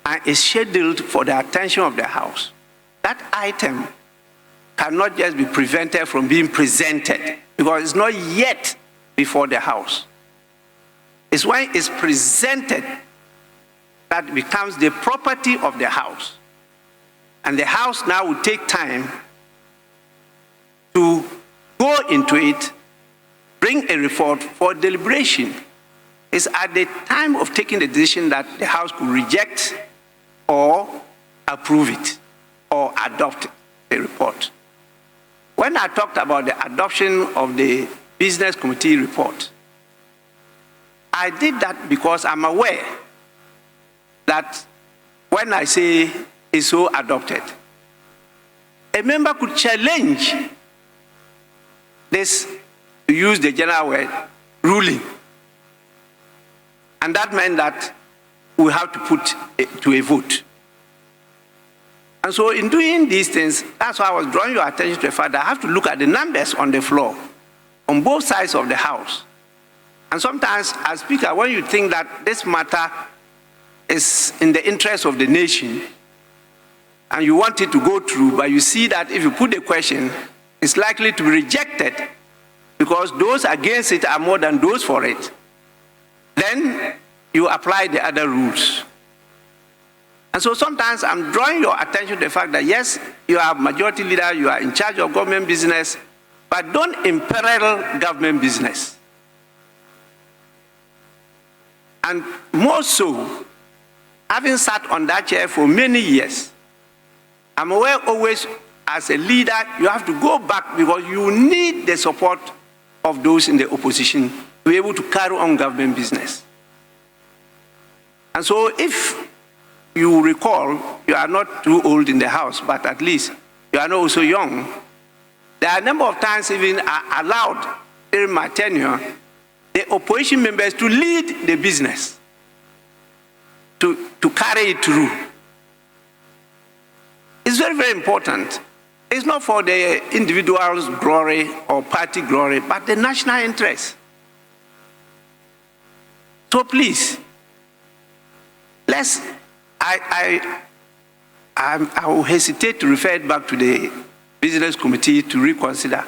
and is scheduled for the attention of the House, that item cannot just be prevented from being presented because it's not yet before the House. It's when it's presented that it becomes the property of the House. And the House now will take time to go into it, bring a report for deliberation. It's at the time of taking the decision that the House could reject or approve it or adopt the report. When I talked about the adoption of the business committee report, I did that because I'm aware that when I say it's so adopted, a member could challenge this, to use the general word, ruling. And that meant that we have to put it to a vote. And so in doing these things, that's why I was drawing your attention to the fact that I have to look at the numbers on the floor, on both sides of the house. And sometimes, as Speaker, when you think that this matter is in the interest of the nation, and you want it to go through, but you see that if you put the question, it's likely to be rejected because those against it are more than those for it, then you apply the other rules. And so sometimes I'm drawing your attention to the fact that yes, you are majority leader, you are in charge of government business, but don't imperil government business. And more so, having sat on that chair for many years, I'm aware always as a leader, you have to go back because you need the support of those in the opposition to be able to carry on government business. And so if you recall, you are not too old in the House, but at least you are not also young. There are a number of times even allowed during my tenure, the opposition members to lead the business, to carry it through. It's very, very important. It's not for the individual's glory or party glory, but the national interest. So please, I will hesitate to refer it back to the Business Committee to reconsider.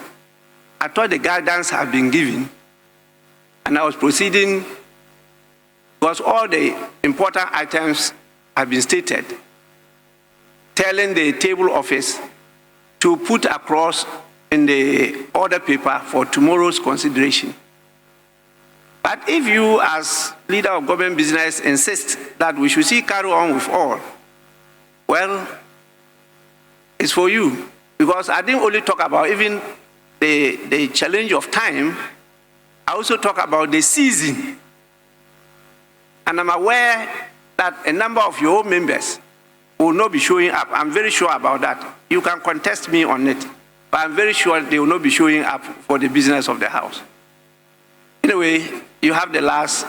I thought the guidance had been given, and I was proceeding because all the important items have been stated, telling the table office to put across in the order paper for tomorrow's consideration. But if you, as leader of government business, insist that we should see carry on with all, well, it's for you. Because I didn't only talk about even the challenge of time, I also talk about the season. And I'm aware that a number of your own members will not be showing up. I'm very sure about that. You can contest me on it, but I'm very sure they will not be showing up for the business of the House. Anyway, you have the last.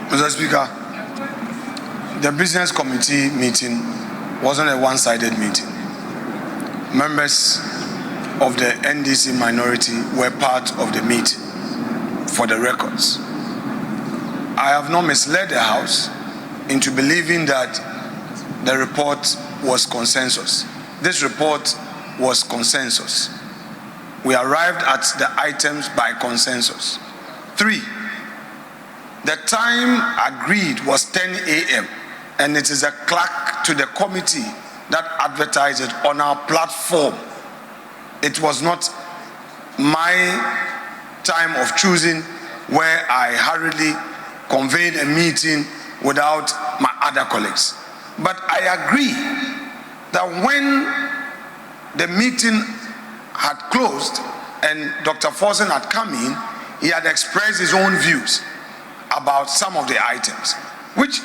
Mr. Speaker, the Business Committee meeting wasn't a one-sided meeting. Members of the NDC minority were part of the meeting, for the records. I have not misled the House into believing that the report was consensus. This report was consensus. We arrived at the items by consensus. 3, the time agreed was 10 a.m. and it is a clerk to the committee that advertised it on our platform. It was not my time of choosing where I hurriedly convened a meeting without my other colleagues. But I agree that when the meeting had closed and Dr. Forsen had come in, he had expressed his own views about some of the items, which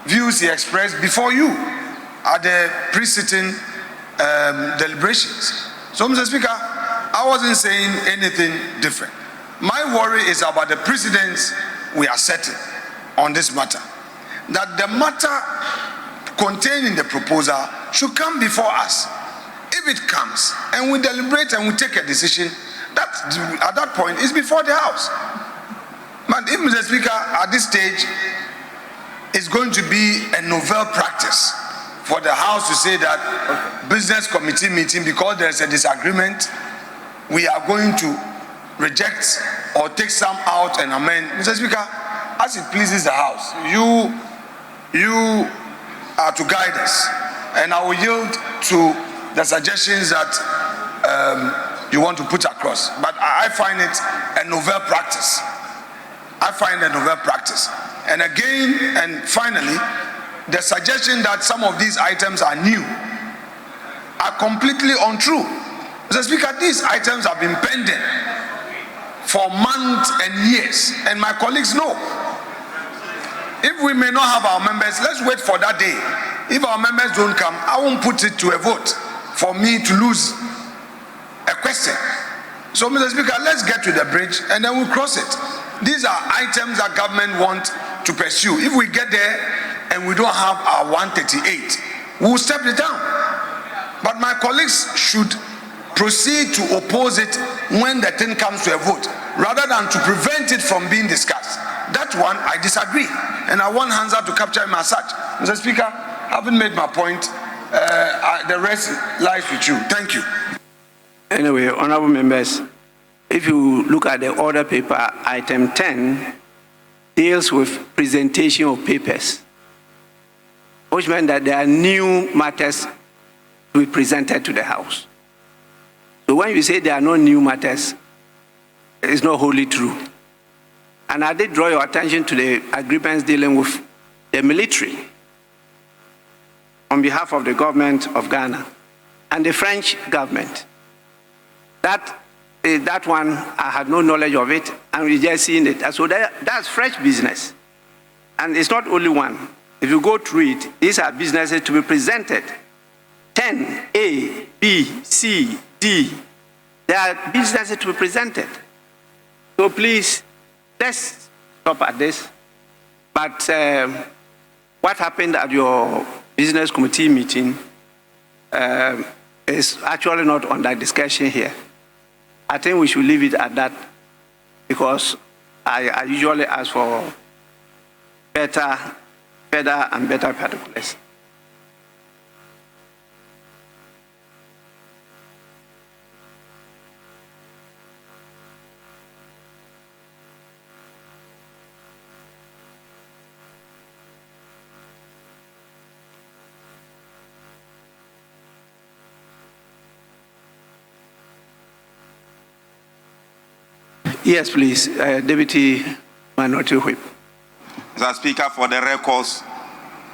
views he expressed before you at the precedent deliberations. So, Mr. Speaker, I wasn't saying anything different. My worry is about the precedents we are setting on this matter. That the matter contained in the proposal should come before us. If it comes and we deliberate and we take a decision, that at that point is before the House. But if, Mr. Speaker, at this stage, it's going to be a novel practice for the House to say that Business Committee meeting, because there's a disagreement, we are going to reject or take some out and amend. Mr. Speaker, as it pleases the House, you are to guide us, and I will yield to the suggestions that you want to put across. But I find it a novel practice. I find it a novel practice. And again, and finally, the suggestion that some of these items are new are completely untrue. Mr. Speaker, these items have been pending for months and years, and my colleagues know. If we may not have our members, let's wait for that day. If our members don't come, I won't put it to a vote for me to lose a question. So, Mr. Speaker, let's get to the bridge and then we'll cross it. These are items that government want to pursue. If we get there and we don't have our 138, we'll step it down. But my colleagues should proceed to oppose it when the thing comes to a vote, rather than to prevent it from being discussed. That one, I disagree. And I want Hansa to capture him as such. Mr. Speaker, having made my point, the rest lies with you. Thank you. Anyway, honorable members, if you look at the order paper, item 10 deals with presentation of papers, which meant that there are new matters to be presented to the House. So when you say there are no new matters, it's not wholly true. And I did draw your attention to the agreements dealing with the military on behalf of the government of Ghana and the French government. That one, I had no knowledge of it, and we just seen it. So that's fresh business. And it's not only one. If you go through it, these are businesses to be presented. 10, A, B, C, D. There are businesses to be presented. So please, let's stop at this. But what happened at your business committee meeting is actually not on that discussion here. I think we should leave it at that, because I usually ask for better and better particulars. Yes, please, Deputy Minority Whip. Mr. Speaker, for the records,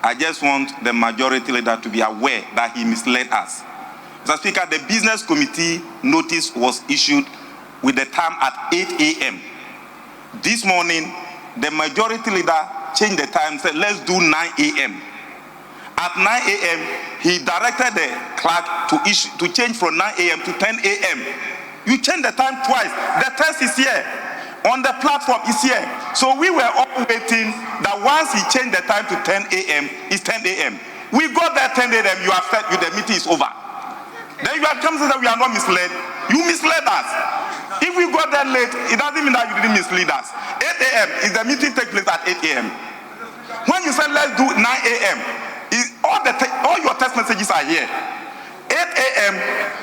I just want the majority leader to be aware that he misled us. Mr. Speaker, the business committee notice was issued with the time at 8 a.m. This morning, the majority leader changed the time, said let's do 9 a.m. At 9 a.m., he directed the clerk to change from 9 a.m. to 10 a.m. You changed the time twice. The test is here. On the platform is here. So we were all waiting that once he changed the time to 10 a.m., it's 10 a.m. We got there 10 a.m., you have said the meeting is over. Then you have come to say that we are not misled. You misled us. If we got there late, it doesn't mean that you didn't mislead us. 8 a.m. is the meeting take place at 8 a.m. When you said let's do 9 a.m., all your text messages are here. 8 a.m.,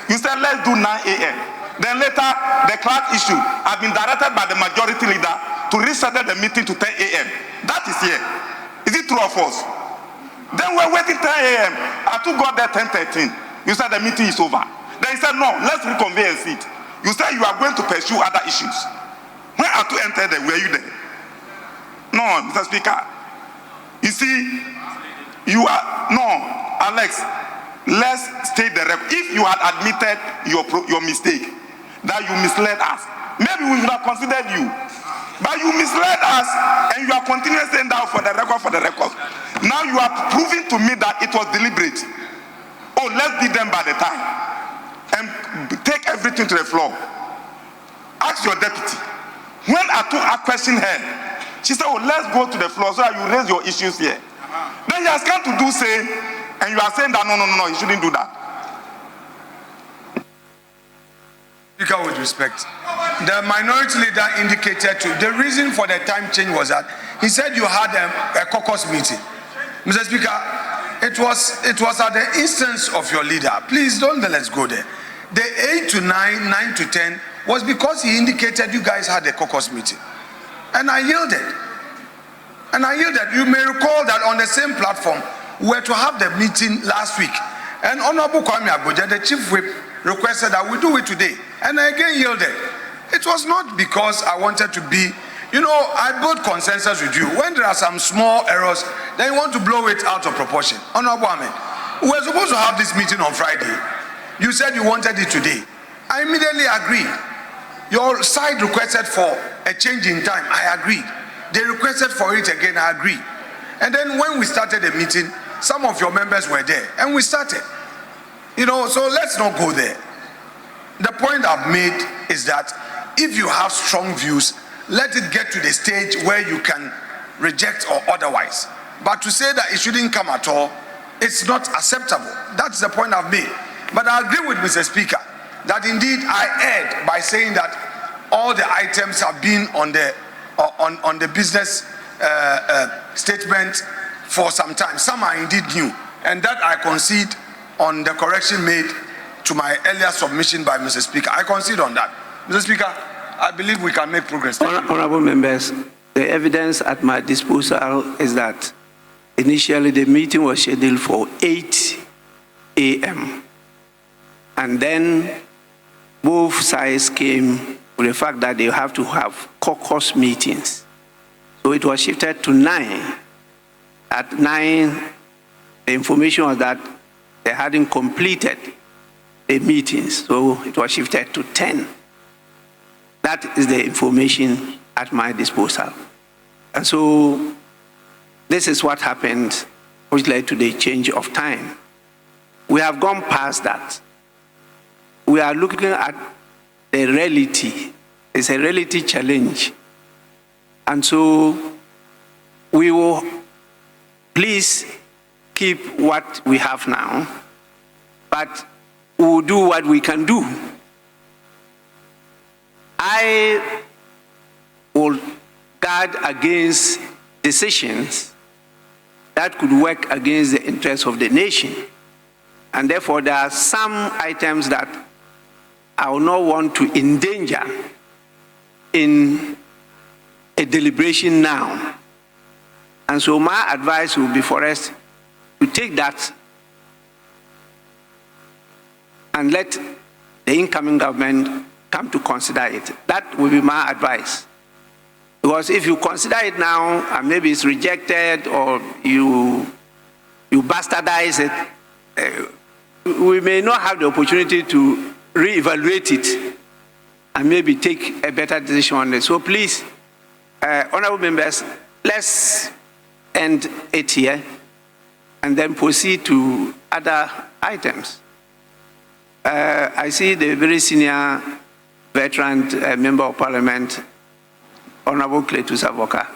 you said let's do 9 a.m. Then later, the clerk issue has been directed by the majority leader to reschedule the meeting to 10 a.m. That is here. Is it true or false? Then we're waiting 10 a.m. Atu got there 10:13. You said the meeting is over. Then he said, no, let's reconvene and sit. You said you are going to pursue other issues. When Atu entered there, were you there? No, Mr. Speaker. You see, Alex, let's state the record. If you had admitted your mistake, that you misled us, maybe we would have considered you. But you misled us, and you are continuing saying that for the record. Now you are proving to me that it was deliberate. Oh, let's beat them by the time and take everything to the floor. Ask your deputy. When I questioned her, she said, oh, let's go to the floor so that you raise your issues here. Then he has come to do say, and you are saying that no, you shouldn't do that. Speaker, with respect, the minority leader indicated the reason for the time change was that he said you had a caucus meeting. Mr. Speaker, it was at the instance of your leader. Please don't let's go there. The 8 to 9, 9 to 10 was because he indicated you guys had a caucus meeting. And I yielded. You may recall that on the same platform, we were to have the meeting last week. And Honorable Kwame Abuja, the chief whip, requested that we do it today. And I again yielded. It was not because I wanted to be, I built consensus with you. When there are some small errors, then you want to blow it out of proportion. Honorable Ahmed, we were supposed to have this meeting on Friday. You said you wanted it today. I immediately agreed. Your side requested for a change in time. I agree. They requested for it again. I agree. And then when we started the meeting, some of your members were there, and we started. So let's not go there. The point I've made is that if you have strong views, let it get to the stage where you can reject or otherwise. But to say that it shouldn't come at all, it's not acceptable. That's the point I've made. But I agree with Mr. Speaker that indeed I erred by saying that all the items have been on the business statement for some time. Some are indeed new, and that I concede on the correction made to my earlier submission by Mr. Speaker. I concede on that. Mr. Speaker, I believe we can make progress. Honorable members, the evidence at my disposal is that initially the meeting was scheduled for 8 a.m. And then both sides came with the fact that they have to have caucus meetings. So it was shifted to 9. At 9, the information was that they hadn't completed the meetings, so it was shifted to 10. That is the information at my disposal. And so this is what happened, which led to the change of time. We have gone past that. We are looking at the reality. It's a reality challenge. And so we will please keep what we have now, but we'll do what we can do. I will guard against decisions that could work against the interests of the nation. And therefore, there are some items that I will not want to endanger in a deliberation now. And so my advice will be for us to take that and let the incoming government come to consider it. That will be my advice. Because if you consider it now and maybe it's rejected or you bastardize it, we may not have the opportunity to reevaluate it and maybe take a better decision on it. So please, honorable members, let's end it here and then proceed to other items. I see the very senior veteran member of parliament, Honorable Cletus Avoka.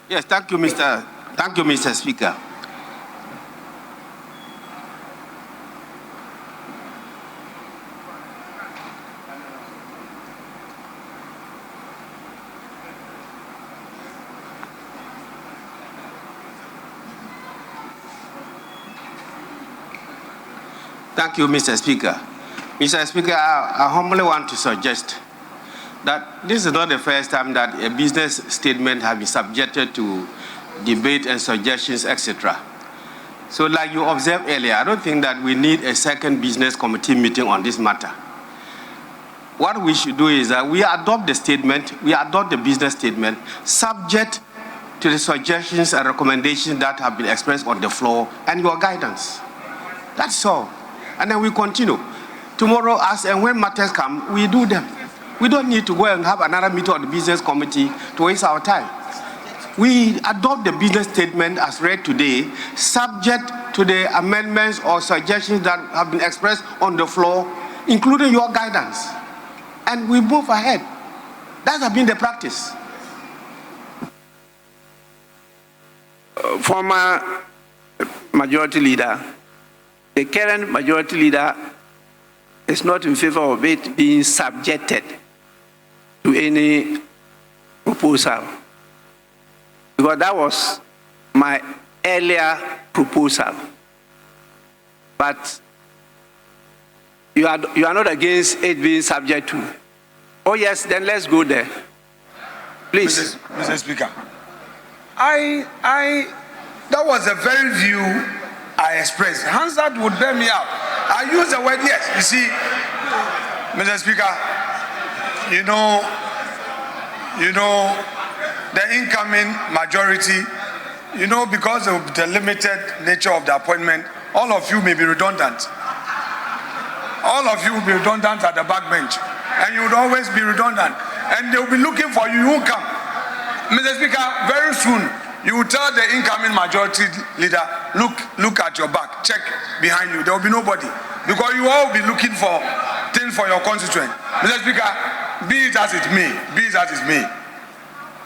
Yes, thank you, Mr. Speaker. Thank you, Mr. Speaker. Mr. Speaker, I humbly want to suggest that this is not the first time that a business statement has been subjected to debate and suggestions, etc. So like you observed earlier, I don't think that we need a second business committee meeting on this matter. What we should do is that we adopt the statement, we adopt the business statement, subject to the suggestions and recommendations that have been expressed on the floor and your guidance. That's all. And then we continue. Tomorrow, as and when matters come, we do them. We don't need to go and have another meeting of the business committee to waste our time. We adopt the business statement as read today, subject to the amendments or suggestions that have been expressed on the floor, including your guidance. And we move ahead. That has been the practice. Former majority leader, the current majority leader is not in favor of it being subjected to any proposal, because that was my earlier proposal. But you are not against it being subject to. Oh yes, then let's go there. Please. Mr. Speaker, that was the very view I expressed. Hansard would bear me out. I use the word yes. You see, Mr. Speaker, you know, the incoming majority, because of the limited nature of the appointment, all of you may be redundant. All of you will be redundant at the back bench. and you would always be redundant. And they'll be looking for you, you won't come. Mr. Speaker, very soon, you will tell the incoming majority leader, look at your back, check behind you. There will be nobody. Because you all will be looking for things for your constituent. Mr. Speaker, be it as it may,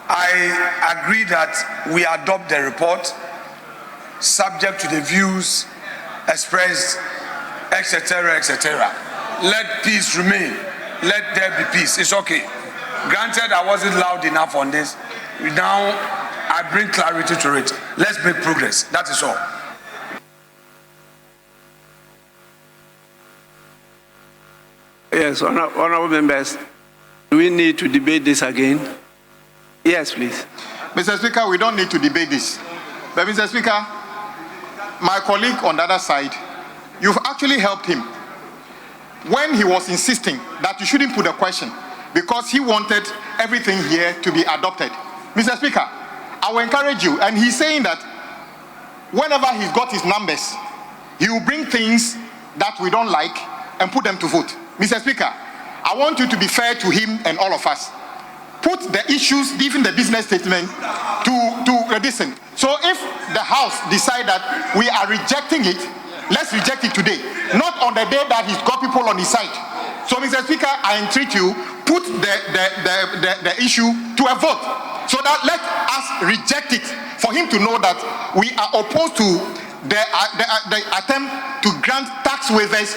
I agree that we adopt the report subject to the views expressed, etc., etc. Let peace remain. Let there be peace. It's okay. Granted, I wasn't loud enough on this. Now, I bring clarity to it. Let's make progress. That is all. Yes, honorable members, do we need to debate this again? Yes, please. Mr. Speaker, we don't need to debate this. But Mr. Speaker, my colleague on the other side, you've actually helped him when he was insisting that you shouldn't put a question because he wanted everything here to be adopted. Mr. Speaker, I will encourage you, and he's saying that whenever he's got his numbers, he will bring things that we don't like and put them to vote. Mr. Speaker, I want you to be fair to him and all of us. Put the issues, even the business statement, to listen. So if the House decide that we are rejecting it, let's reject it today, not on the day that he's got people on his side. So, Mr. Speaker, I entreat you, put the issue to a vote, so that let us reject it, for him to know that we are opposed to the attempt to grant tax waivers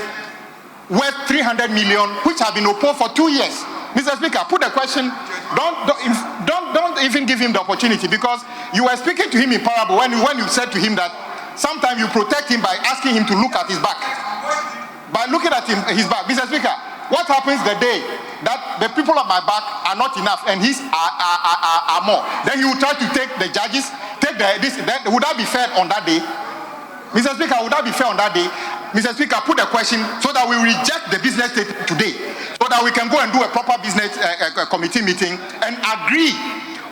worth 300 million, which have been opposed for 2 years. Mr. Speaker, put the question. Don't even give him the opportunity, because you were speaking to him in parable when you said to him that sometimes you protect him by asking him to look at his back. By looking at his back. Mr. Speaker, what happens the day that the people on my back are not enough and his are more? Then you will try to take the judges, would that be fair on that day? Mr. Speaker, would that be fair on that day? Mr. Speaker, put the question so that we reject the business statement today, so that we can go and do a proper business committee meeting and agree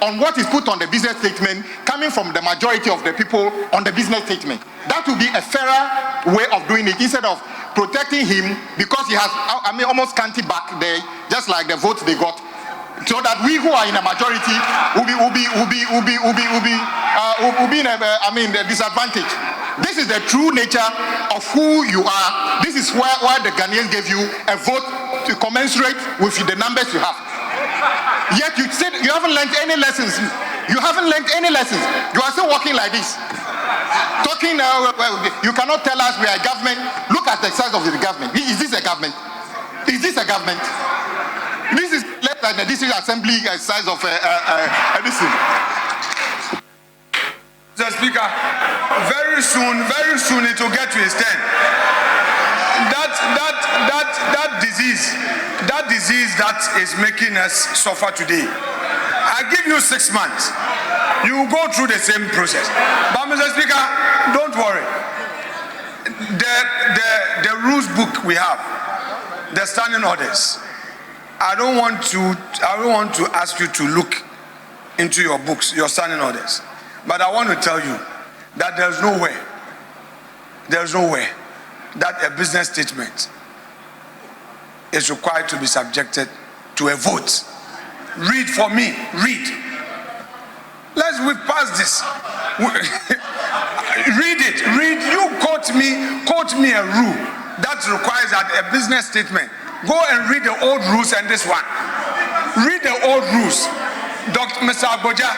on what is put on the business statement coming from the majority of the people on the business statement. That will be a fairer way of doing it, instead of protecting him because he has, almost scanty back there, just like the votes they got, so that we who are in a majority will be in a disadvantage. This is the true nature of who you are. This is why the Ghanaians gave you a vote to commensurate with the numbers you have. Yet you said you haven't learned any lessons. You haven't learned any lessons. You are still walking like this. Talking, you cannot tell us we are a government. Look at the size of the government. Is this a government? Is this a government? This is less than the district assembly size of this. Mr. Speaker, very soon it will get to a stand. That disease that is making us suffer today, I give you 6 months. You will go through the same process. But Mr. Speaker, don't worry. The rules book we have, the standing orders, I don't want to ask you to look into your books, your standing orders. But I want to tell you that there's no way that a business statement is required to be subjected to a vote. Read for me, read. We've passed this. Read it, read. You quote me a rule that requires that a business statement. Go and read the old rules and this one. Read the old rules. Dr. Mr. Agboja,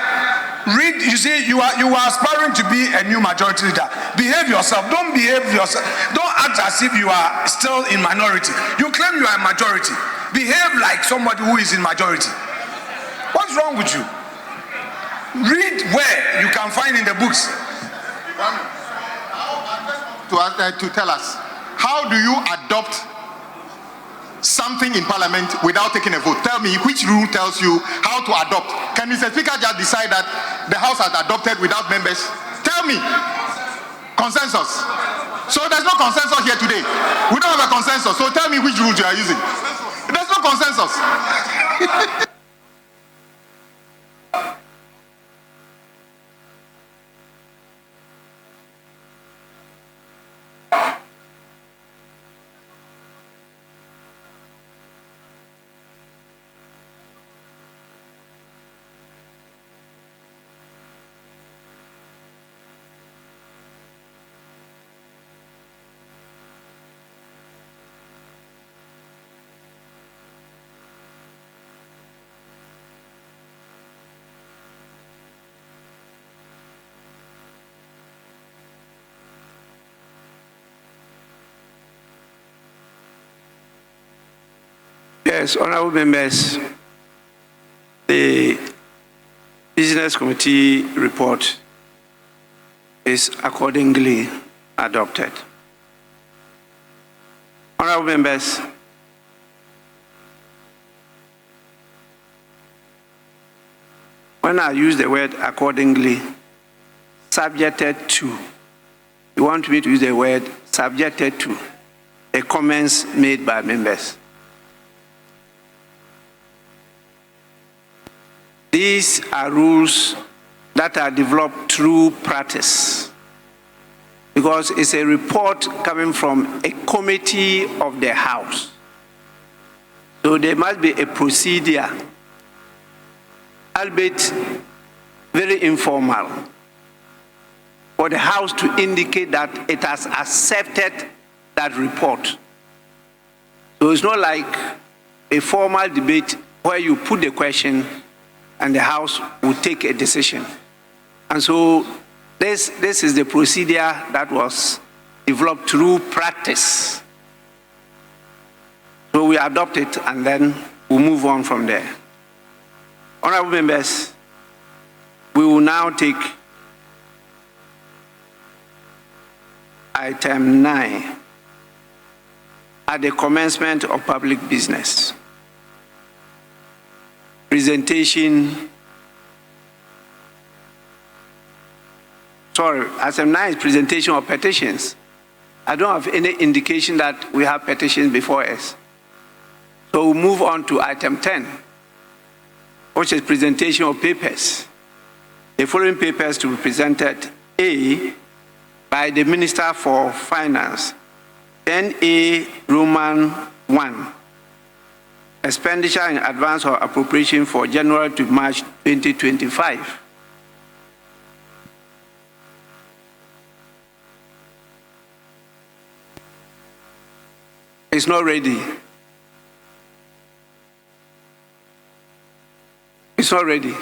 read, you see, you are aspiring to be a new majority leader. Behave yourself. Don't behave yourself. Don't act as if you are still in minority. You claim you are a majority. Behave like somebody who is in majority. What's wrong with you? Read where you can find in the books. To tell us, how do you adopt something in Parliament without taking a vote? Tell me which rule tells you how to adopt. Can Mr. Speaker just decide that the House has adopted without members? Tell me. Consensus. So there's no consensus here today. We don't have a consensus. So tell me which rules you are using. There's no consensus. Yes, honorable members, the Business Committee report is accordingly adopted. Honorable members, when I use the word accordingly, subjected to, you want me to use the word subjected to the comments made by members. These are rules that are developed through practice, because it's a report coming from a committee of the House. So there must be a procedure, albeit very informal, for the House to indicate that it has accepted that report. So it's not like a formal debate where you put the question and the House will take a decision. And so this is the procedure that was developed through practice. So we adopt it and then we'll move on from there. Honorable members, we will now take item 9 at the commencement of public business. Presentation. Sorry, item 9 is presentation of petitions. I don't have any indication that we have petitions before us. So we'll move on to item 10, which is presentation of papers. The following papers to be presented: A, by the Minister for Finance, 10A Roman 1, expenditure in advance of appropriation for January to March 2025. It's not ready. It's not ready.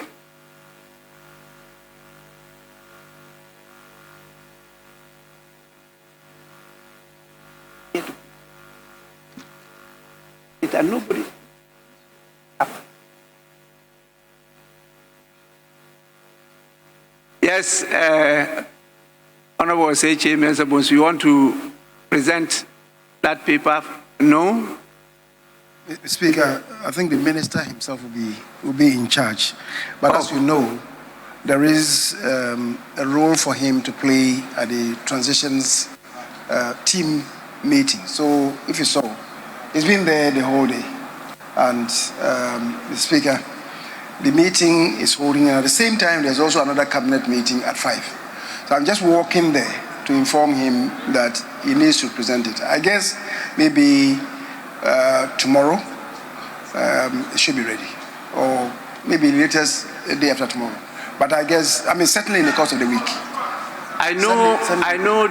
Nobody. Yes, Honorable Chairman, suppose you want to present that paper? No? Speaker, I think the minister himself will be in charge. But as you know, there is a role for him to play at the transitions team meeting. So if you saw, he's been there the whole day. And the Speaker, the meeting is holding, and at the same time, there's also another cabinet meeting at 5. So I'm just walking there to inform him that he needs to present it. I guess maybe tomorrow it should be ready, or maybe latest the day after tomorrow. But I guess, certainly in the course of the week. I know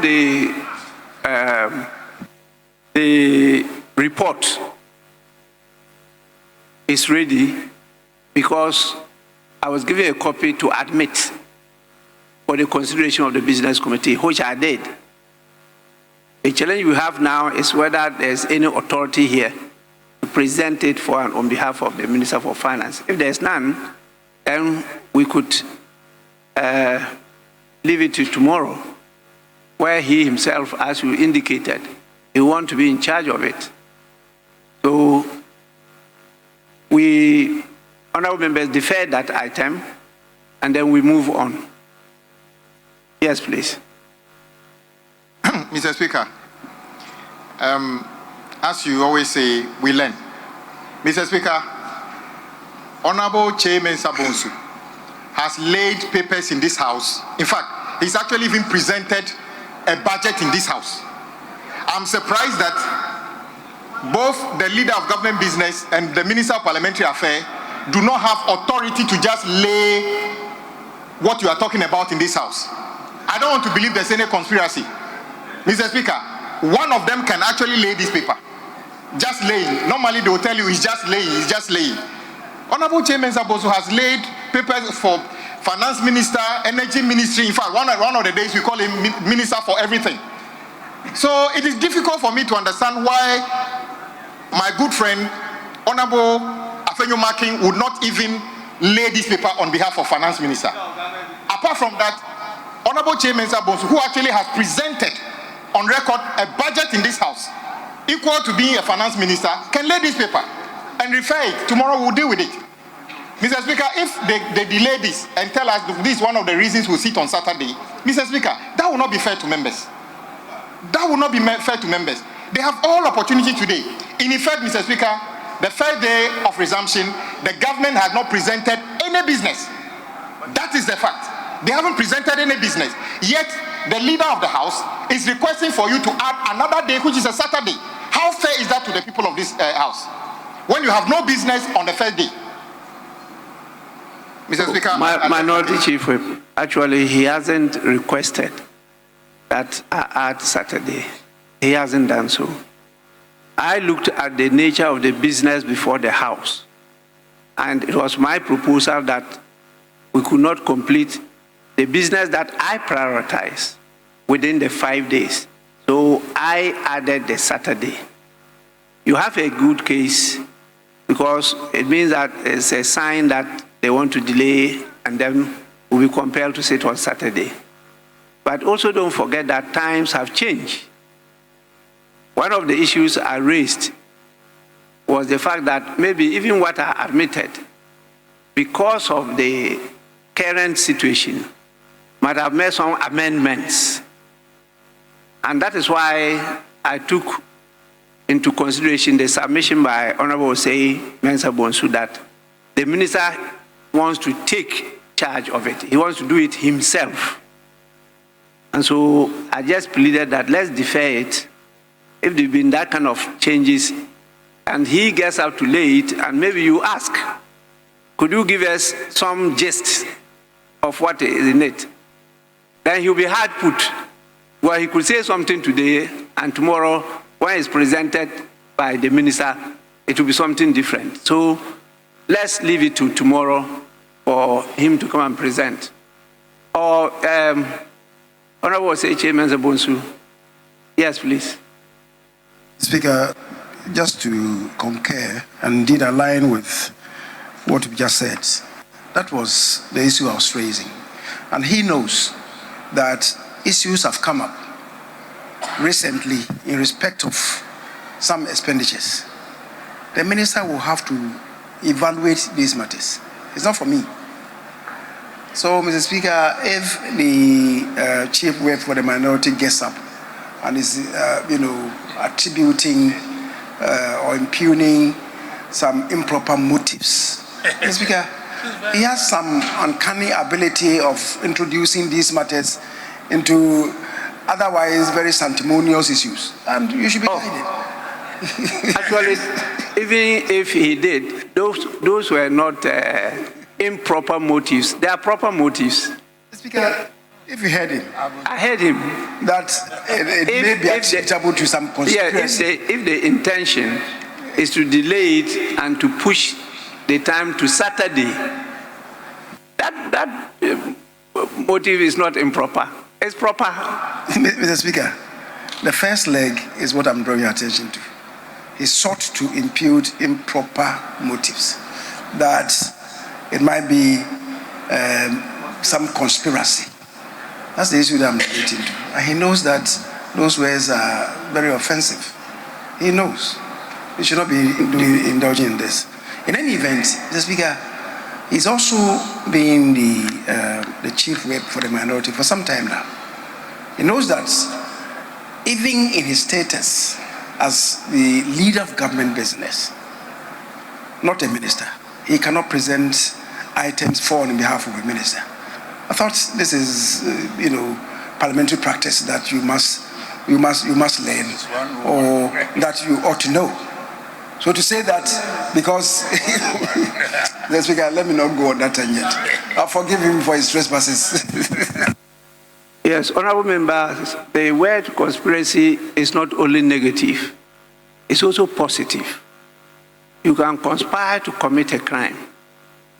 the report is ready because I was given a copy to admit for the consideration of the Business Committee, which I did. The challenge we have now is whether there's any authority here to present it for and on behalf of the Minister for Finance. If there's none, then we could leave it to tomorrow, where he himself, as you indicated, he wants to be in charge of it. So we, honorable members, defer that item, and then we move on. Yes, please. Mr. Speaker, as you always say, we learn. Mr. Speaker, Honorable Chairman Sabonsu has laid papers in this House. In fact, he's actually even presented a budget in this House. I'm surprised that both the leader of government business and the Minister of Parliamentary Affairs do not have authority to just lay what you are talking about in this House. I don't want to believe there's any conspiracy. Mr. Speaker, one of them can actually lay this paper. Just laying. Normally they will tell you he's just laying, he's just laying. Honorable Chairman Saboso has laid papers for Finance Minister, Energy Ministry. In fact, one of the days we call him Minister for everything. So it is difficult for me to understand why my good friend Honorable Afenyo Makin would not even lay this paper on behalf of Finance Minister. Apart from that, Honorable Chairman Sabonsu, who actually has presented on record a budget in this house equal to being a finance minister, can lay this paper and refer it. Tomorrow we'll deal with it. Mr. Speaker, if they delay this and tell us this is one of the reasons we'll sit on Saturday, Mr. Speaker, that will not be fair to members. That will not be fair to members. They have all opportunity today. In effect, Mr. Speaker, the first day of resumption, the government has not presented any business. That is the fact. They haven't presented any business. Yet, the leader of the house is requesting for you to add another day, which is a Saturday. How fair is that to the people of this house? When you have no business on the first day. Mr. Speaker. Minority Chief Whip, actually, he hasn't requested that I add Saturday. He hasn't done so. I looked at the nature of the business before the House, and it was my proposal that we could not complete the business that I prioritize within the 5 days. So I added the Saturday. You have a good case because it means that it's a sign that they want to delay and then we'll be compelled to sit on Saturday. But also don't forget that times have changed. One of the issues I raised was the fact that maybe even what I admitted, because of the current situation, might have made some amendments. And that is why I took into consideration the submission by Honorable Osei Mensah Bonsu that the minister wants to take charge of it. He wants to do it himself. And so I just pleaded that let's defer it. If there have been that kind of changes, and he gets up to lay it, and maybe you ask, could you give us some gist of what is in it? Then he'll be hard put. Well, he could say something today, and tomorrow, when it's presented by the minister, it will be something different. So let's leave it to tomorrow for him to come and present. Or, Honorable Osei Chairman Zabonsu. Yes, please. Speaker, just to concur and indeed align with what you just said, that was the issue I was raising. And he knows that issues have come up recently in respect of some expenditures. The minister will have to evaluate these matters. It's not for me. So, Mr. Speaker, if the chief whip for the minority gets up and is, attributing or impugning some improper motives, Mr. Speaker, he has some uncanny ability of introducing these matters into otherwise very sanctimonious issues, and you should be guided. Actually, even if he did, those were not improper motives. They are proper motives. Speaker, if you heard him, I heard him. That it may be acceptable to some conspiracy. Yeah, if the intention is to delay it and to push the time to Saturday, that motive is not improper. It's proper. Mr. Speaker, the first leg is what I'm drawing your attention to. He sought to impute improper motives, that it might be some conspiracy. That's the issue that I'm relating to. And he knows that those words are very offensive. He knows. He should not be indulging in this. In any event, the Speaker, he's also been the chief whip for the minority for some time now. He knows that even in his status as the leader of government business, not a minister, he cannot present items for on behalf of a minister. I thought this is, parliamentary practice that you must learn, or that you ought to know. So to say that, because the Speaker, let me not go on that tangent. I'll forgive him for his trespasses. Yes, honorable members, the word conspiracy is not only negative, it's also positive. You can conspire to commit a crime.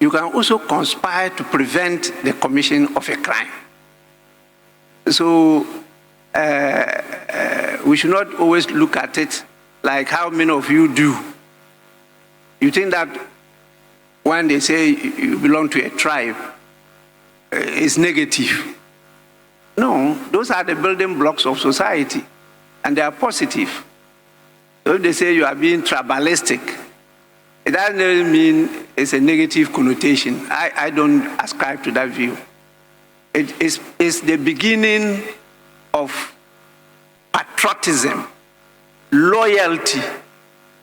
You can also conspire to prevent the commission of a crime. So we should not always look at it like how many of you do. You think that when they say you belong to a tribe, it's negative. No, those are the building blocks of society, and they are positive. So if they say you are being tribalistic, it doesn't mean it's a negative connotation. I don't ascribe to that view. It's the beginning of patriotism, loyalty,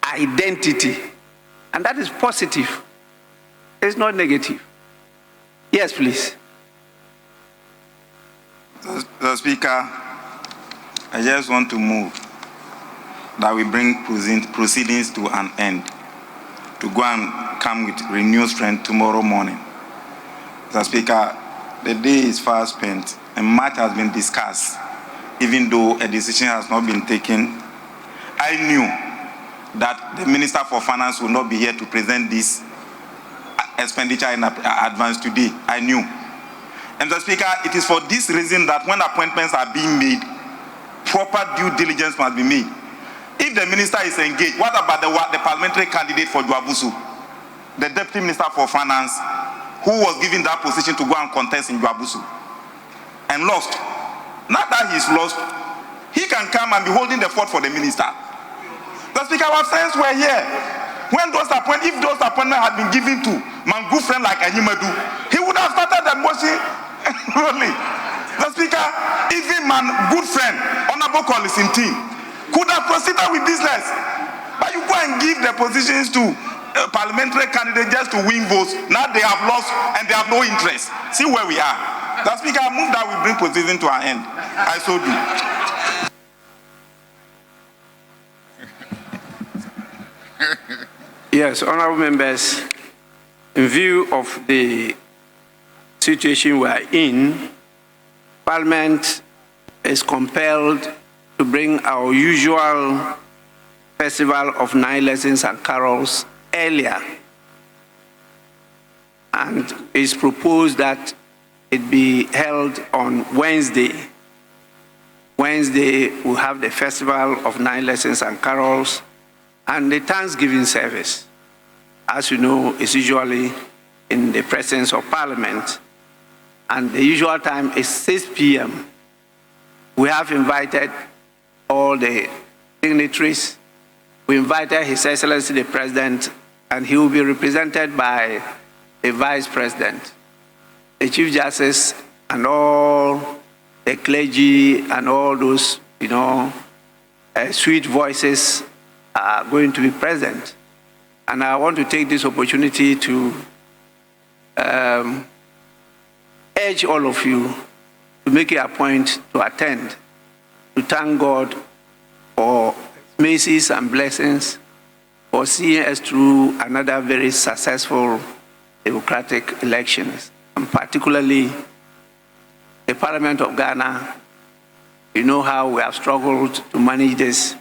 identity, and that is positive. It's not negative. Yes, please. The Speaker, I just want to move that we bring proceedings to an end, to go and come with renewed strength tomorrow morning. The Speaker, the day is far spent and much has been discussed, even though a decision has not been taken. I knew that the Minister for Finance will not be here to present this expenditure in advance today. I knew. And the Speaker, it is for this reason that when appointments are being made, proper due diligence must be made. If the minister is engaged, what about the parliamentary candidate for Dwabusu, the Deputy Minister for Finance, who was given that position to go and contest in Dwabusu and lost? Now that he's lost, he can come and be holding the fort for the minister. The Speaker, our friends were here. When if those appointments had been given to my good friend like Anyimadu, he would have started the motion. Really. The Speaker, even my good friend, Honorable Collison team, could have proceeded with business. But you go and give the positions to parliamentary candidates just to win votes. Now they have lost and they have no interest. See where we are. The Speaker, move that we bring proceedings to an end. I so do. Yes, honorable members, in view of the situation we are in, Parliament is compelled to bring our usual festival of 9 lessons and carols earlier. And it's proposed that it be held on Wednesday. Wednesday, we'll have the festival of 9 lessons and carols and the Thanksgiving service. As you know, it's usually in the presence of Parliament, and the usual time is 6 p.m. We have invited all the dignitaries. We invited His Excellency the President, and he will be represented by the Vice President, the Chief Justice, and all the clergy, and all those, sweet voices are going to be present. And I want to take this opportunity to urge all of you to make it a point to attend, to thank God for mercies and blessings, for seeing us through another very successful democratic elections, and particularly the Parliament of Ghana. You know how we have struggled to manage this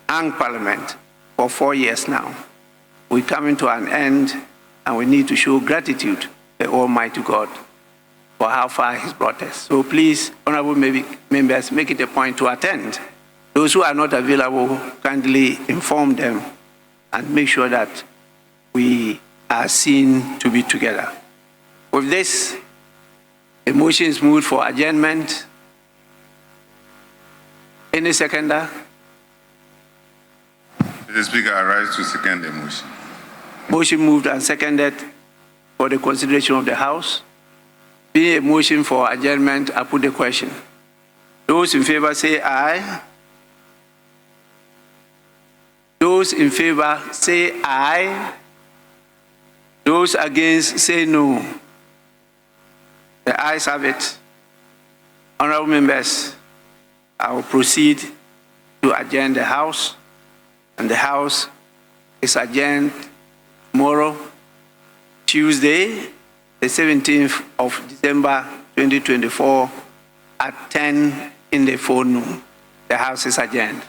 young Parliament for 4 years now. We're coming to an end, and we need to show gratitude to the Almighty God for how far He's brought us. So please, honorable members, make it a point to attend. Those who are not available, kindly inform them and make sure that we are seen to be together. With this, the motion is moved for adjournment. Any seconder? Mr. Speaker, I rise to second the motion. Motion moved and seconded for the consideration of the House. Being a motion for adjournment, I put the question. Those in favor say aye. Those in favor say aye. Those against say no. The ayes have it. Honorable members, I will proceed to adjourn the House, and the House is adjourned tomorrow, Tuesday, the 17th of December 2024 at 10 in the forenoon. The House is adjourned.